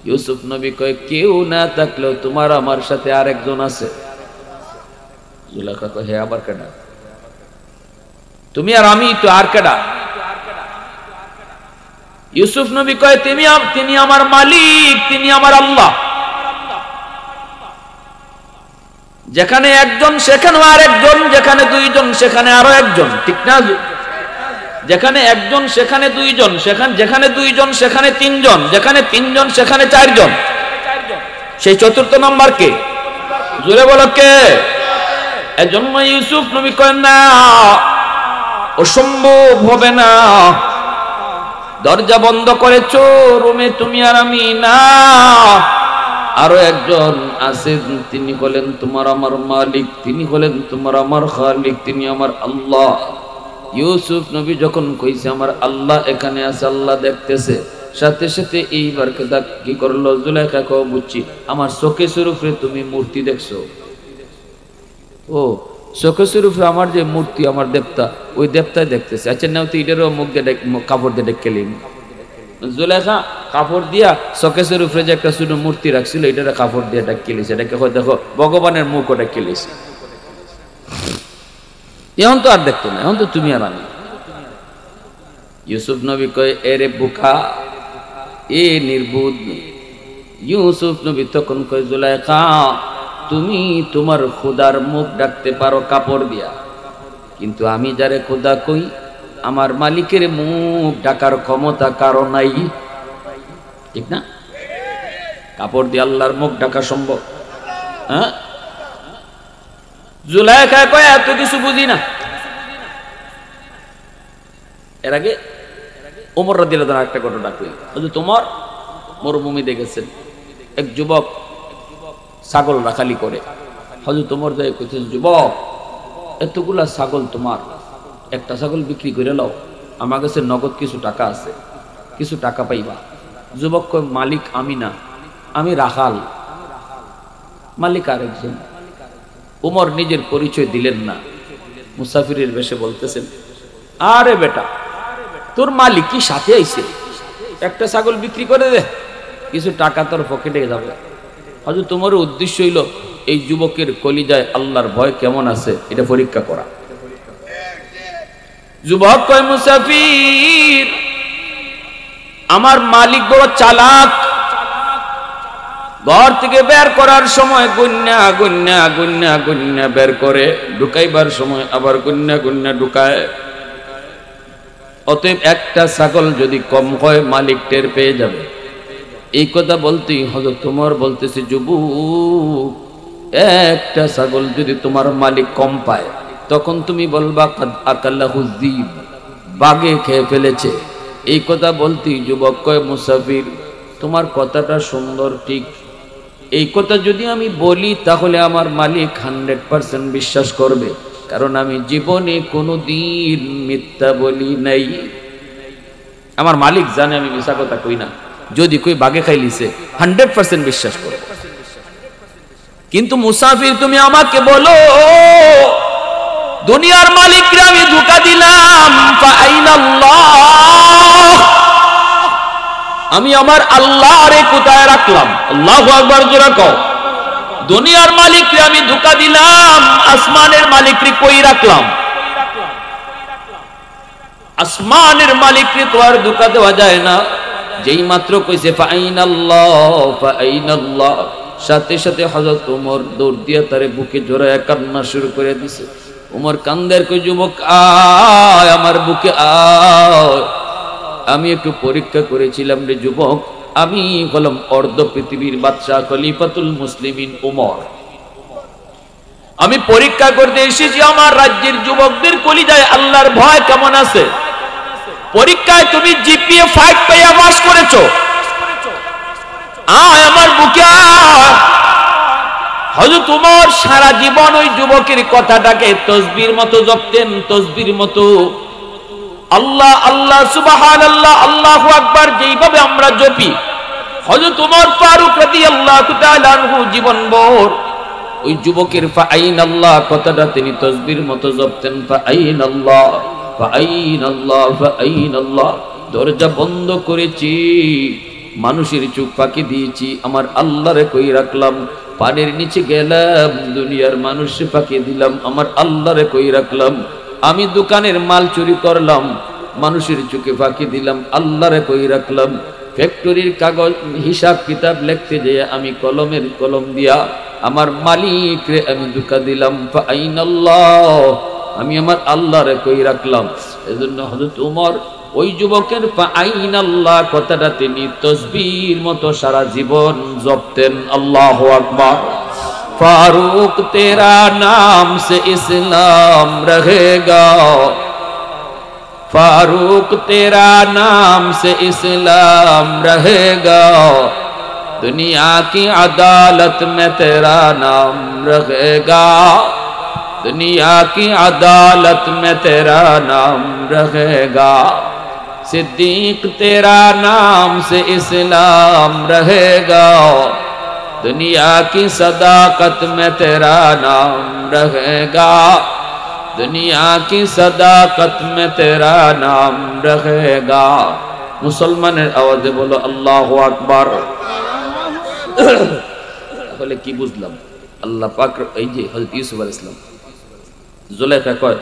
ইউসুফ নবী কয়, কেউ না থাকলেও তোমার আমার সাথে আর একজন আছে। জুলাইখা কয়, হে, আবার কেডা? তুমি আর আমি তো, আর কেডা? ইউসুফ নবী কয়, তিনি আমার মালিক, তিনি আমার আল্লাহ। যেখানে একজন সেখানে আর একজন, যেখানে 2 জন সেখানে আরো একজন, ঠিক না? যেখানে একজন সেখানে 2 জন, যেখানে 2 জন সেখানে 3 জন, যেখানে 3 জন সেখানে 4 জন। সেই চতুর্থ নম্বর কে? জোরে বলো কে? এজন্য ইউসুফ নবী কয়, না, অসম্ভব হবে না, দরজা বন্ধ করেছো রুমে তুমি আর আমি না, আরো একজন আছেন, তিনি হলেন তোমার আমার মালিক, তিনি হলেন তোমার আমার খালিক, তিনি আমার আল্লাহ। ইউসুফ নবী যখন কইছে আমার আল্লাহ এখানে আছে, আল্লাহ দেখতেছে, সাথে সাথে এইবার কি করলো, জুলাইখা কও বুঝছি আমার চোখে সুরুফে তুমি মূর্তি দেখছো। ও চোখে সুরুফে আমার যে মূর্তি, আমার দেবতা, ওই দেবতাই দেখতেছে। আচ্ছা নাও তো এটারও মুখ দিয়ে কাপড় দিয়ে ডেকেলিম। জুলাইখা কাপড় দিয়া চোখের উপরে যে একটা ছোট মূর্তি রাখছিল, এটা কাপড় দিয়ে ডেকেলিছে, এটাকে দেখো ভগবানের মুখ ওটা কেলিছে। এখন তো আর দেখতো না, এখন তো তুমি আর আমি। ইউসুফ নবী কয় এরে বুকা, এ নির্বুধ। ইউসুফ নবী তখন কয় জুলাইখা তুমি তোমার খোদার মুখ ডাকতে পারো কাপড় দিয়া, কিন্তু আমি যারে খোদা কই আমার মালিকের মুখ ডাকার ক্ষমতা কারো নাই, ঠিক না? কাপড় দিয়ে আল্লাহর মুখ ডাকা সম্ভব? হ্যাঁ, জুলাইখা কয় এত কিছু বুঝি না। এর আগে ওমর রাদিয়াল্লাহু তাআলা একটা ঘটনা কই, তোমার মরুভূমি দেখেছেন এক যুবক ছাগল রাখালি করে। হযরত ওমর যায় কইছে যুবক এতগুলা ছাগল তোমার, একটা ছাগল বিক্রি করে লাও, আমার কাছে নগদ কিছু টাকা আছে, কিছু টাকা পাইবা। যুবক কয় মালিক আমি না, আমি রাখাল, মালিক আরেকজন। ওমর নিজের পরিচয় দিলেন না, মুসাফিরের বেশে বলতেছেন আরে বেটা তোর মালিক কি সাথে আইছে, একটা ছাগল বিক্রি করে দে, কিছু টাকা তোর পকেটে যাবে। হযরত ওমরের উদ্দেশ্য হইল এই যুবকের কলিজায় আল্লাহর ভয় কেমন আছে এটা পরীক্ষা করা। যুবক কয় মুসাফির আমার মালিক বড় চালাক, ঘর থেকে বের করার সময় গুন্না গুন্না গুন্না গুন্না বের করে, ঢুকাইবার সময় আবার গুন্না গুন্না ঢুকায়। অতএব একটা ছাগল যদি কম হয় মালিক টের পেয়ে যাবে। এই কথা বলতেই হযরত ওমর বলতেছে যুবক একটা ছাগল যদি তোমার মালিক কম পায় তখন তুমি বলবা কাদ আকাল্লাহু যিব, বাঘে খেয়ে ফেলেছে। এই কথা বলতেই যুবক কয় মুসাফির তোমার কথাটা সুন্দর ঠিক, এই কথা যদি আমি বলি তাহলে আমার মালিক 100% বিশ্বাস করবে, কারণ আমি জীবনে কোনোদিন মিথ্যা বলি নাই। আমার মালিক জানে আমি মিথ্যা কথা কই না, যদি কই বাঘে খাইলিছে 100% বিশ্বাস করবে। কিন্তু মুসাফির তুমি আমাকে বলো দুনিয়ার মালিককে আমি ধোঁকা দিলাম, আমি আমার আল্লাহরে কোথায় রাখলাম? আল্লাহু আকবার জোরে কও। দুনিয়ার মালিককে আমি ধোঁকা দিলাম, আসমানের মালিককে কই রাখলাম? আসমানের মালিককে তো আর ধোঁকা দেওয়া যায় না। যেই মাত্র কইছে ফাইনাল্লাহ, সাথে সাথে হযরত ওমর দৌড় দিয়ে তারে বুকে জড়ায় কান্না শুরু করে দিছে। ওমর কান্দের কই যুবক আয় আমার বুকে আয়, আমি একটু পরীক্ষা করেছিলাম রে যুবক, আমি হলাম অর্ধ পৃথিবীর বাদশা খলিফাতুল মুসলিমিন ওমর। আমি পরীক্ষা করতে এসেছি আমার রাজ্যের যুবকদের কলিজায় আল্লাহর ভয় কেমন আছে। পরীক্ষায় তুমি জিপিএ 5 পাইয়া পাস করেছো, আয় আমার বুকে আয়। হযরত ওমর সারা জীবন ওই যুবকের কথাটাকে তসবির মতো জপতেন, তসবির মতো। আল্লাহ আল্লাহ সুবহানাল্লাহ আল্লাহু আকবার যেইভাবে আমরা জপি, হযরত ওমর ফারুক রাদিয়াল্লাহু তাআলা আনহু জীবনভর ওই যুবকের ফাইনাল্লাহ কথাটা তিনি তসবির মতো জপতেন। ফাইনাল্লাহ ফাইনাল্লাহ ফাইনাল্লাহ। দরজা বন্ধ করেছি, মানুষের চোখ ফাঁকি দিয়েছি, আমার আল্লাহরে কই রাখলাম। পানির নিচে গেলাম, দুনিয়ার মানুষে ফাঁকি দিলাম, আমার আল্লাহরে কই রাখলাম। আমি দোকানের মাল চুরি করলাম, মানুষের চোখে ফাঁকি দিলাম, আল্লাহরে কই রাখলাম। ফ্যাক্টরির কাগজ হিসাব কিতাব লিখতে যেয়ে আমি কলমের কলম দিয়া আমার মালিকরে আমি ধোঁকা দিলাম। ফাইনাল্লাহ, আমি আমার আল্লাহরে কই রাখলাম। এজন্য হযরত ওমর ওই যুবকের ফাইনাল্লাহ কথাটা তিনি তসবির মতো সারা জীবন জপতেন। আল্লাহু আকবার। फारूक तेरा नाम से इस्लाम रहेगा, फारूक तेरा नाम से इस्लाम रहेगा, दुनिया की अदालत में तेरा नाम रहेगा, दुनिया की अदालत में तेरा नाम रहेगा। सिद्दीक तेरा नाम से इस्लाम रहेगा, दुनिया की सदाकत में तेरा नाम रहेगा, दुनिया की सदाकत में तेरा नाम रहेगा। मुसलमाনের আওয়াজে বলো আল্লাহু আকবার। তাহলে কি বুঝলাম? আল্লাহ পাক এই যে হযরত ইউসুফ আলাইহিস সালাম, জুলাইখা কয়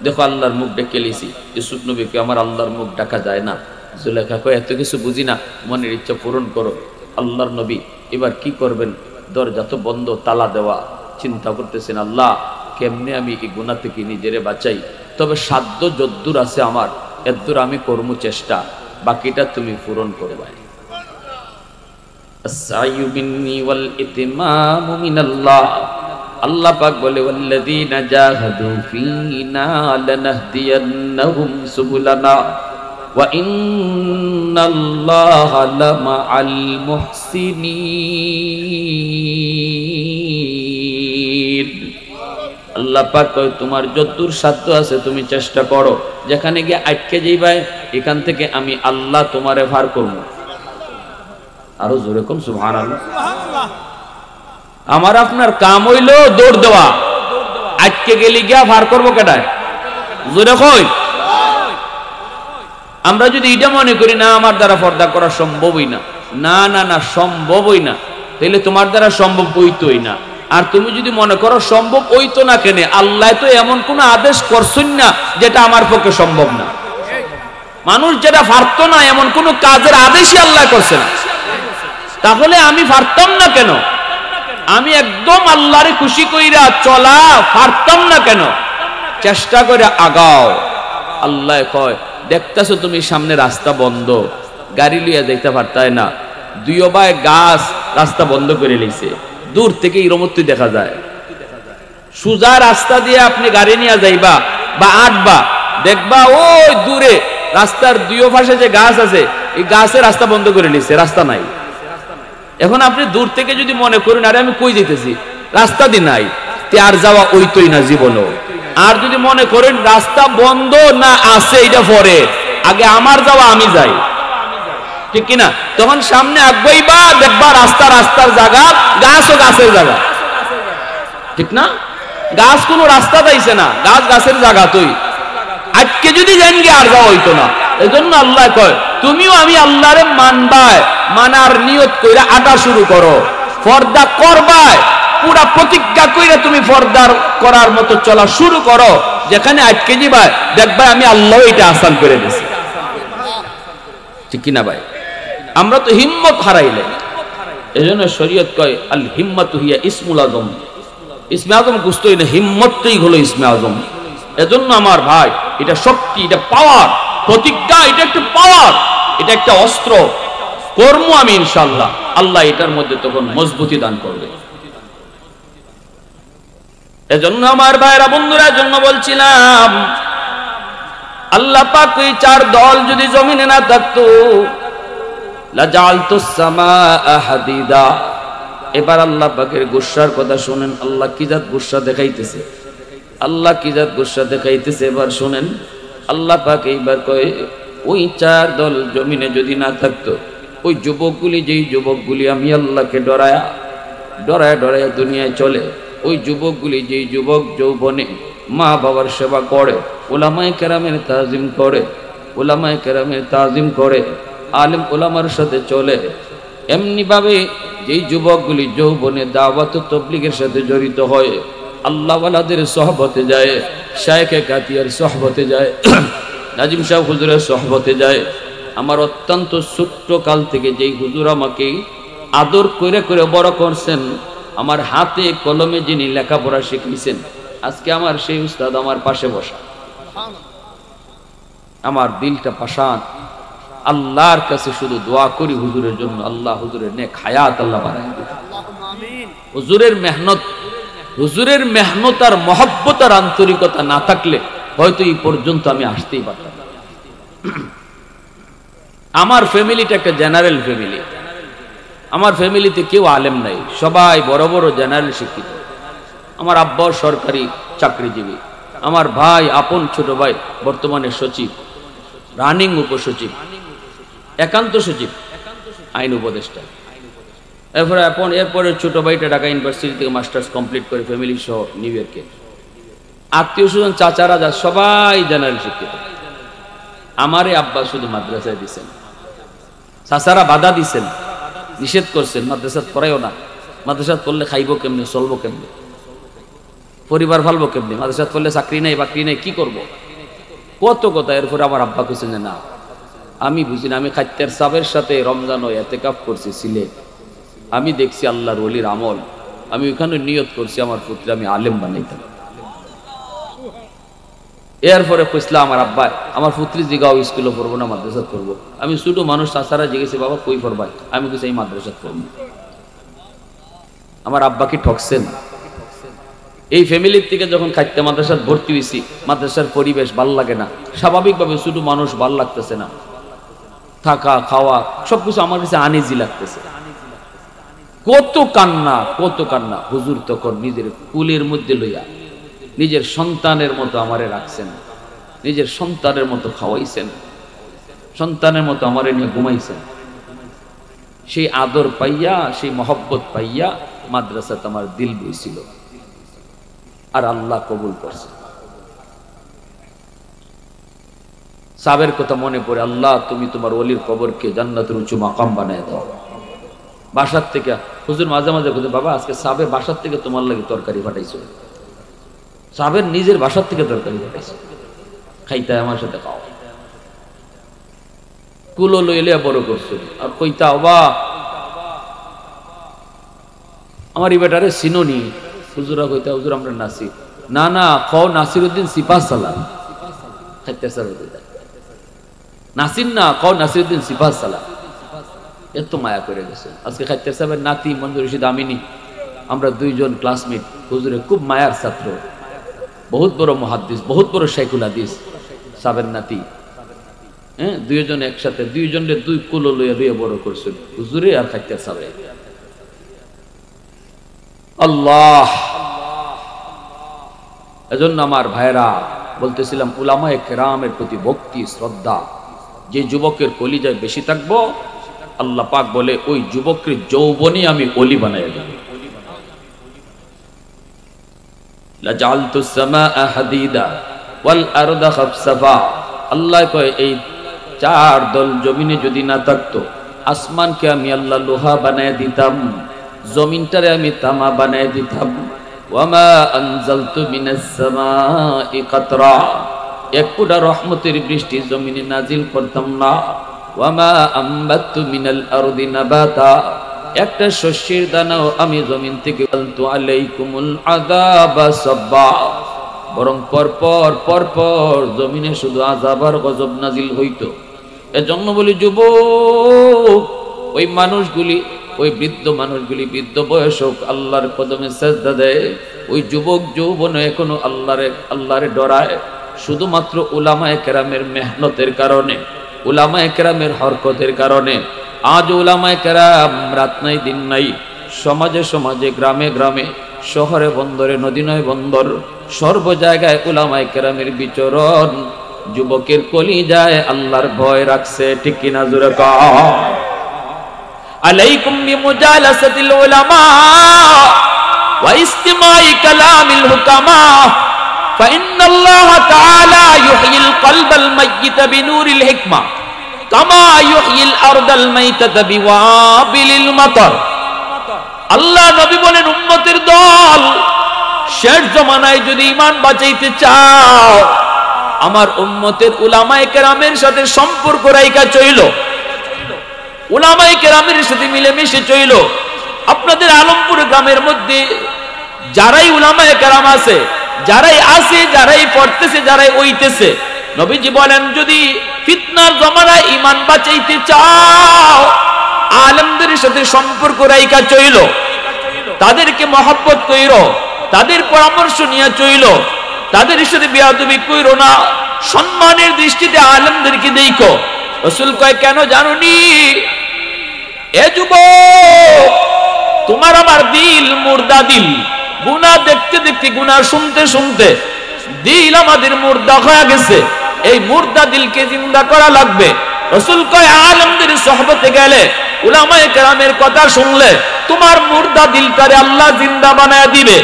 দেখো আল্লাহর মুখ ডেকে লিছি, ইউসুফ নবীকে আমার আল্লাহর মুখ ডাকা যায় না। জুলাইখা কয় এত কিছু বুঝি না, মনের ইচ্ছা পূরণ করো। আল্লাহর নবী এবার কি করবেন? দরজা তো বন্ধ, তালা দেওয়া। চিন্তা করতেছেন আল্লাহ কেমনে আমি এই গুনাহ থেকে নিজেরে বাঁচাই, তবে সাধ্য যদ্দূর আছে আমার এদ্দূর আমি করব চেষ্টা, বাকিটা তুমি পূরণ করবে। আসসায়ু মিন্নি ওয়াল ইতিমামু মিনাল্লাহ। আল্লাহ পাক বলে ওয়াল্লাযীনা জাহাদু ফীনা লানাহদিয়ান্নাহুম সুবুলানা ওয়া ইন্নাল্লাহা লামাআল মুহসিনিন। আল্লাহ পাক কয় তোমার যতদূর সাধ্য আছে তুমি চেষ্টা করো, যেখানে গিয়ে আটকে যাইবাই এখান থেকে আমি আল্লাহ তোমারে ভার করব। আরো জোরে কোন সুবহানাল্লাহ। আমার আপনার কাম হইলো দৌড় দেওয়া, আটকে গেলে গিয়া ভার করবো কেটায়? জোরে কই। আমরা যদি এটা মনে করি না আমার দ্বারা পর্দা করা সম্ভবই না, না না না সম্ভবই না, তাহলে তোমার দ্বারা সম্ভব হইতোই না। আর তুমি যদি মনে করো সম্ভব হইতো না কেন, আল্লাহ তো এমন কোন আদেশ করছেন না যেটা আমার পক্ষে সম্ভব না। মানুষ যেটা পারতো না এমন কোন কাজের আদেশই আল্লাহ করছে না, তাহলে আমি পারতাম না কেন? আমি একদম আল্লাহরে খুশি কইরা চলা পারতাম না কেন? চেষ্টা করে আগাও। আল্লাহ কয় দেখতেছো তুমি সামনে রাস্তা বন্ধ, গাড়ি লইয়া যাইতে পারতায় না, দুই ভাই গাছ রাস্তা বন্ধ করে লইছে, দূর থেকে ইরমতি দেখা যায়। সোজা রাস্তা দিয়ে আপনি গাড়ি নিয়ে যাইবা বা আটবা, দেখবা ওই দূরে রাস্তার দুই পাশে যে গাছ আছে এই গাছে রাস্তা বন্ধ করে নিছে, রাস্তা নাই। এখন আপনি দূর থেকে যদি মনে করেন আরে আমি কই যেতেছি, রাস্তা দি নাই, তে আর যাওয়া ওইতই না জীবনও। আর যদি মনে করেন রাস্তা বন্ধ না আছে এটা পরে, আগে আমার যাওয়া আমি যাই, ঠিক কিনা? তখন সামনে আগাইবা দেখবা রাস্তা রাস্তার জায়গা, গাছ ও গাছের জায়গা, ঠিক না? গাছ কোনো রাস্তা যাইছে না, গাছ গাছের জায়গা। তুই আজকে যদি জান গিয়ে আর যাওয়া হইতো না। এই জন্য আল্লাহ কয় তুমিও আমি আল্লাহরে মানবাই, মানার নিয়ত কইরা আটা শুরু করো, পর্দা করবাই, পুরা প্রতিজ্ঞা কইরা তুমি পর্দার করার মতো চলা শুরু করো। যেখানে আটকে যাবাই দেখবা আমি আল্লাহ এটা আসান করে দিয়েছি, ঠিক কিনা ভাই? আমরা তো হিম্মত হারাইলে। এজন্য শরীয়ত কয় আল হিম্মাতু হিয়া ইসমুল আযম। ইসমে আযম গুস্তই না, হিম্মতই হলো ইসমে আযম। এজন্য আমার ভাই এটা শক্তি, এটা পাওয়ার, প্রতিজ্ঞা এটা একটা পাওয়ার, এটা একটা অস্ত্র। কর্ম আমি ইনশাআল্লাহ, আল্লাহ এটার মধ্যে তখন মজবুতি দান করবে। এজন্য আমার ভাইরা বন্ধুরা জন্য বলছিলাম আল্লাহ পাক এই চার দল যদি জমিনে না থাকতো লাজালতুস সামাআ হাদিদা। এবার আল্লাহ পাকের গুসার কথা শুনেন, আল্লাহ কি জাত গুসা দেখাইতেছে, আল্লাহ কি জাত গুসা দেখাইতেছে এবার শুনেন। আল্লাহ পাক এইবার কয় ওই চার দল জমিনে যদি না থাকতো, ওই যুবকগুলি যেই যুবকগুলি আমি আল্লাহকে ডরায়া ডরায়া ডরায়া দুনিয়ায় চলে, ওই যুবকগুলি যেই যুবক যৌবনে মা বাবার সেবা করে, উলামায়ে কেরামের তাজিম করে, উলামায়ে কেরামের তাজিম করে, আলেম উলামার সাথে চলে, এমনি ভাবে যেই যুবকগুলি যৌবনে দাওয়াত ও তাবলীগের সাথে জড়িত হয়, আল্লাহ ওয়ালাদের সোহবতে যায়, শায়েখে কাতিয়ার সোহবতে যায়, নাজিম শাহ হুজুরের সোহবতে যায়। আমার অত্যন্ত ছোট্ট কাল থেকে যেই হুজুর আমাকে আদর করে করে বড় করছেন, আমার হাতে কলমে যিনি লেখাপড়া শিখিয়েছেন, আজকে আমার সেই উস্তাদ আমার পাশে বসা, আমার দিলটা পাশান। আল্লাহর কাছে শুধু দোয়া করি হুজুরের জন্য, আল্লাহ হুজুরের নেক হায়াত আল্লাহ বাড়ায় দিন। হুজুরের মেহনত আর মহব্বত আর আন্তরিকতা না থাকলে হয়তো এই পর্যন্ত আমি আসতেই পারতাম না। আমার ফ্যামিলিটা একটা জেনারেল ফ্যামিলি। আমার ফ্যামিলিতে কেউ আলেম নাই, সবাই বড় বড় জেনারেল শিক্ষিত। আমার আব্বা সরকারি চাকরিজীবী, আমার ভাই আপন ছোট ভাই বর্তমানে সচিব, রানিং উপসচিব, একান্ত সচিব, আইন উপদেষ্টা। এরপরে ছোট ভাইটা ঢাকা ইউনিভার্সিটি থেকে মাস্টার্স কমপ্লিট করে ফ্যামিলি সহ নিউ ইয়র্কে। আত্মীয় স্বজন চাচারা যা সবাই জেনারেল শিক্ষিত। আমারে আব্বা শুধু মাদ্রাসায় দিচ্ছেন, চাচারা বাধা দিচ্ছেন, নিষেধ করছেন মাদ্রাসাত পড়াইও না, মাদ্রাসাত পড়লে খাইবো কেমনে, চলবো কেমনে, পরিবার ফালবো কেমনে, মাদ্রাসাত পড়লে চাকরি নেই বাকরি নেই, কি করব, কত কথা। এরপরে আমার আব্বা কইছেন যে না, আমি বুঝি না, আমি খাদ্যের সাবের সাথে রমজান এতেকাফ করছি সিলেট, আমি দেখছি আল্লাহর ওলির আমল, আমি ওইখানে নিয়ত করছি আমার পুত্র আমি আলেম বানাইতাম। এরপরে কইসলা আমার আব্বা, আমার পুত্রী জিগাও স্কুলে পড়বো না মাদ্রাসাত পড়বো। আমি ছোট মানুষ, চাচারা জিগেছে বাবা কই পড়বাই, আমি কিছু এই মাদ্রাসাত পড়বো। আমার আব্বাকে ঠকছেন। এই ফ্যামিলির থেকে যখন খাইতে মাদ্রাসাত ভর্তি হয়েছি, মাদ্রাসার পরিবেশ ভাল লাগে না, স্বাভাবিকভাবে ছোট মানুষ ভাল লাগতেছে না, থাকা খাওয়া সবকিছু আমার কাছে আনইজি লাগতেছে। কত কান্না, কত কান্না। হুজুর তখন নিজের কুলের মধ্যে লইয়া নিজের সন্তানের মতো আমারে রাখছেন, নিজের সন্তানের মতো খাওয়াইছেন, সন্তানের মতো আমারে নিয়ে ঘুমাইছেন। সেই আদর পাইয়া, সেই মহব্বত পাইয়া মাদ্রাসাতে আমার দিল বইছিল, আর আল্লাহ কবুল করছে। সাবের কথা মনে পড়ে, আল্লাহ তুমি তোমার ওলির কবরকে জান্নাতের উঁচু মাকাম বানায় দাও। বাসার থেকে হুজুর মাঝে মাঝে বলতে, বাবা আজকে সাবের বাসার থেকে তোমার লাগে তরকারি পাঠাইছো, সাবের নিজের বাসার থেকে তরকারি পাঠাইছো, খাইতে আমার সাথে খাও। কুলো লইলে বড় করছো, আর কইতা বা আমার এই বেটারে সিনোনি। হুজুরা কইতা, হুজুর আমরা নাসি না, না খাও নাসিরউদ্দিন সিপাহ সালাম খাইতে সাবে কইতা, নাসির না খাও নাসিরউদ্দিন সিপাহ সালাম। এত মায়া করে গেছে। আজকে খাইতে সাহেবের নাতি মঞ্জুর রশিদ আমিনী, আমরা দুইজন ক্লাসমেট, হুজুরে খুব মায়ার ছাত্র, বহুত বড় মুহাদ্দিস, বহুত বড় শাইখুল হাদিস, সাবের নাতি। হ্যাঁ, দুইজন একসাথে, দুইজনের দুই কুলো লইয়া লইয়া বড় করছেন, হুজুরে আর খাইতে সাবে। আল্লাহ, এজন্য আমার ভাইরা বলতেছিলাম, উলামায়ে কেরামের প্রতি ভক্তি শ্রদ্ধা যে যুবকের কলিজায় বেশি থাকবো, আল্লাহ পাক বলে ওই যুবকের যৌবনে আমি ওলি বানাই দেব। লাজালতুস সামাআ হাদিদা ওয়াল আরদা খাফসাফা। আল্লাহ কয় এই চার দল জমিনে যদি না থাকতো, আসমানকে আমি আল্লাহ লোহা বানায় দিতাম, জমিনটারে আমি তামা বানায় দিতাম। ওয়ামা আনজালতু মিনাস সামাই কাতরা, এক ফোঁটা রহমতের বৃষ্টি জমিনে নাজিল করতাম না। ওয়ামা আম্বাতু মিনাল আরদি নাবাতা, একটা শস্যের দানাও আমি জমিন থেকে আলতু আলাইকুমুল আযাবা সাব্বা, বরং পরপর পরপর জমিনে শুধু আযাব আর গজব নাজিল হইতো। এজন্য বলি যুবক, ওই মানুষগুলি, ওই বৃদ্ধ মানুষগুলি বৃদ্ধ বয়স হোক আল্লাহর কদমে সেজদা দেয়, ওই যুবক যৌবন এখনো আল্লাহরে ডরায়, শুধুমাত্র উলামায়ে কেরামের মেহনতের কারণে, উলামায়ে কেরামের হরকতের কারণে। আজ উলামায়ে কেরাম রাত নাই দিন নাই, সমাজে সমাজে, গ্রামে গ্রামে, শহরে বন্দরে, নদী নয় বন্দর, সর্ব জায়গায় উলামায়ে কেরামের বিচরণ। যুবকের কলিজায় আল্লাহর ভয় রাখছে, ঠিক কিনা জোরে কও। আলাইকুম বিমুজালাসাতিল উলামা ওয়া ইস্তিমাই কালামিল হুকামা ফাইন্নাল্লাহা তাআলা ইউহয়িল কলবাল মাইয়িতা বিনুরিল হিকমা কামা ইউহয়িল আরদাল মাইতাতা বিওয়াবিলিল মাতার। আল্লাহ নবী বলেন, উম্মতের দল, শেষ জামানায় যদি ঈমান বাঁচাইতে চাও, আমার উম্মতের উলামায়ে কেরামের সাথে সম্পর্ক রাইখা চইল, উলামায়ে কেরামের সাথে মিলেমিশে চইল। আপনাদের আলমপুর গ্রামের মধ্যে যারাই উলামায়ে কেরাম আছে, যারাই আছে, যারাই পড়তেছে, যারাই ওইতেছে, নবীজি বলেন যদি ফিতনার জমানায় ঈমান বাঁচাইতে চাও, আলেমদের সাথে সম্পর্ক রাইখা চইল, তাদেরকে মহব্বত কইরো, তাদের পরামর্শ নিয়ে চইল, তাদের সাথে বেয়াদবি কইরো না, সম্মানের দৃষ্টিতে আলেমদেরকে দেখো। রাসূল কয় কেন জানুনি? এ যুবক, তোমার আমার দিল মুর্দা দিল, গুনাহ দেখতে দেখতে গুনাহ শুনতে শুনতে দিল আমাদের মুর্দা হয়ে গেছে। এই মুর্দা দিলকে জিন্দা করা লাগবে। রাসূল কয় আলেমদের সোহবতে গেলে, উলামায়ে কেরামের কথা শুনলে তোমার মুর্দা দিলটারে আল্লাহ জিন্দা বানায় দিবে।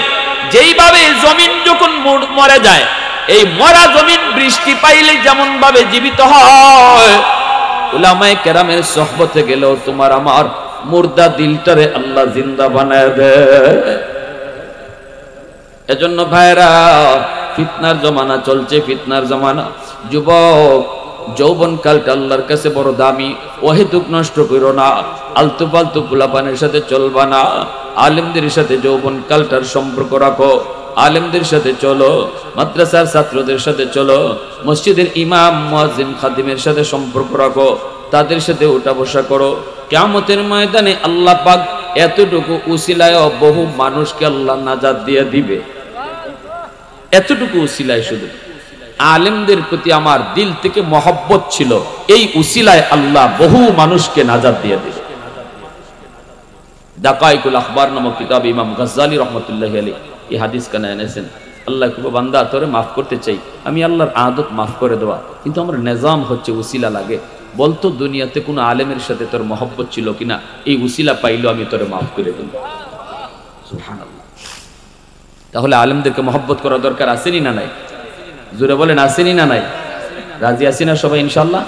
যেইভাবে জমিন যখন মরে যায়, এই মরা জমিন বৃষ্টি পাইলে যেমন ভাবে জীবিত হয়, উলামায়ে কেরামের সোহবতে গেলেও তোমার আমার মুর্দা দিলটারে আল্লাহ জিন্দা বানায় দেয়। এজন্য ভাইরা, ফিতনার জমানা চলছে, ফিতনার জমানা। যুবক, যৌবন কালটা আল্লাহর কাছে বড় দামি, ওহেতুক নষ্ট করো না। আলতু ফালতু পোলাপানের সাথে চলবা না। আলেমদের সাথে যৌবন কালটার সম্পর্ক রাখো, আলেমদের সাথে চলো, মাদ্রাসার ছাত্রদের সাথে চলো, মসজিদের ইমাম মুয়াজ্জিন খাদিমের সাথে সম্পর্ক রাখো, তাদের সাথে উঠা বসা করো। কিয়ামতের ময়দানে আল্লাহ পাক এতটুকু উসিলায় বহু মানুষকে আল্লাহ নাজাত দিয়ে দিবে। এতটুকু উসিলায় শুধু আলেমদের প্রতি আমার দিল থেকে মহব্বত ছিল, এই উসিলায় আল্লাহ বহু মানুষকে নাজাত দিয়ে দিবে। দাকাইকুল আখবার নামক কিতাব ইমাম গাজ্জালি রহমতুল্লাহি আলাইহি এই হাদিস কানে এনেছেন। আল্লাহ কইবো, বান্দা তোরে মাফ করতে চাই, আমি আল্লাহর আদত মাফ করে দেওয়া, কিন্তু আমার নিজাম হচ্ছে উসিলা লাগে। বলতো দুনিয়াতে কোনো আলেমের সাথে তোর মহব্বত ছিল কিনা, এই উসিলা পাইলো আমি তোরে মাফ করে দেব। সুবহানাল্লাহ। তাহলে আলেমদেরকে মহব্বত করা দরকার, আসেনি না নাই? জোরে বলেন, আসেনি না নাই? রাজি আছি না সবাই ইনশাআল্লাহ?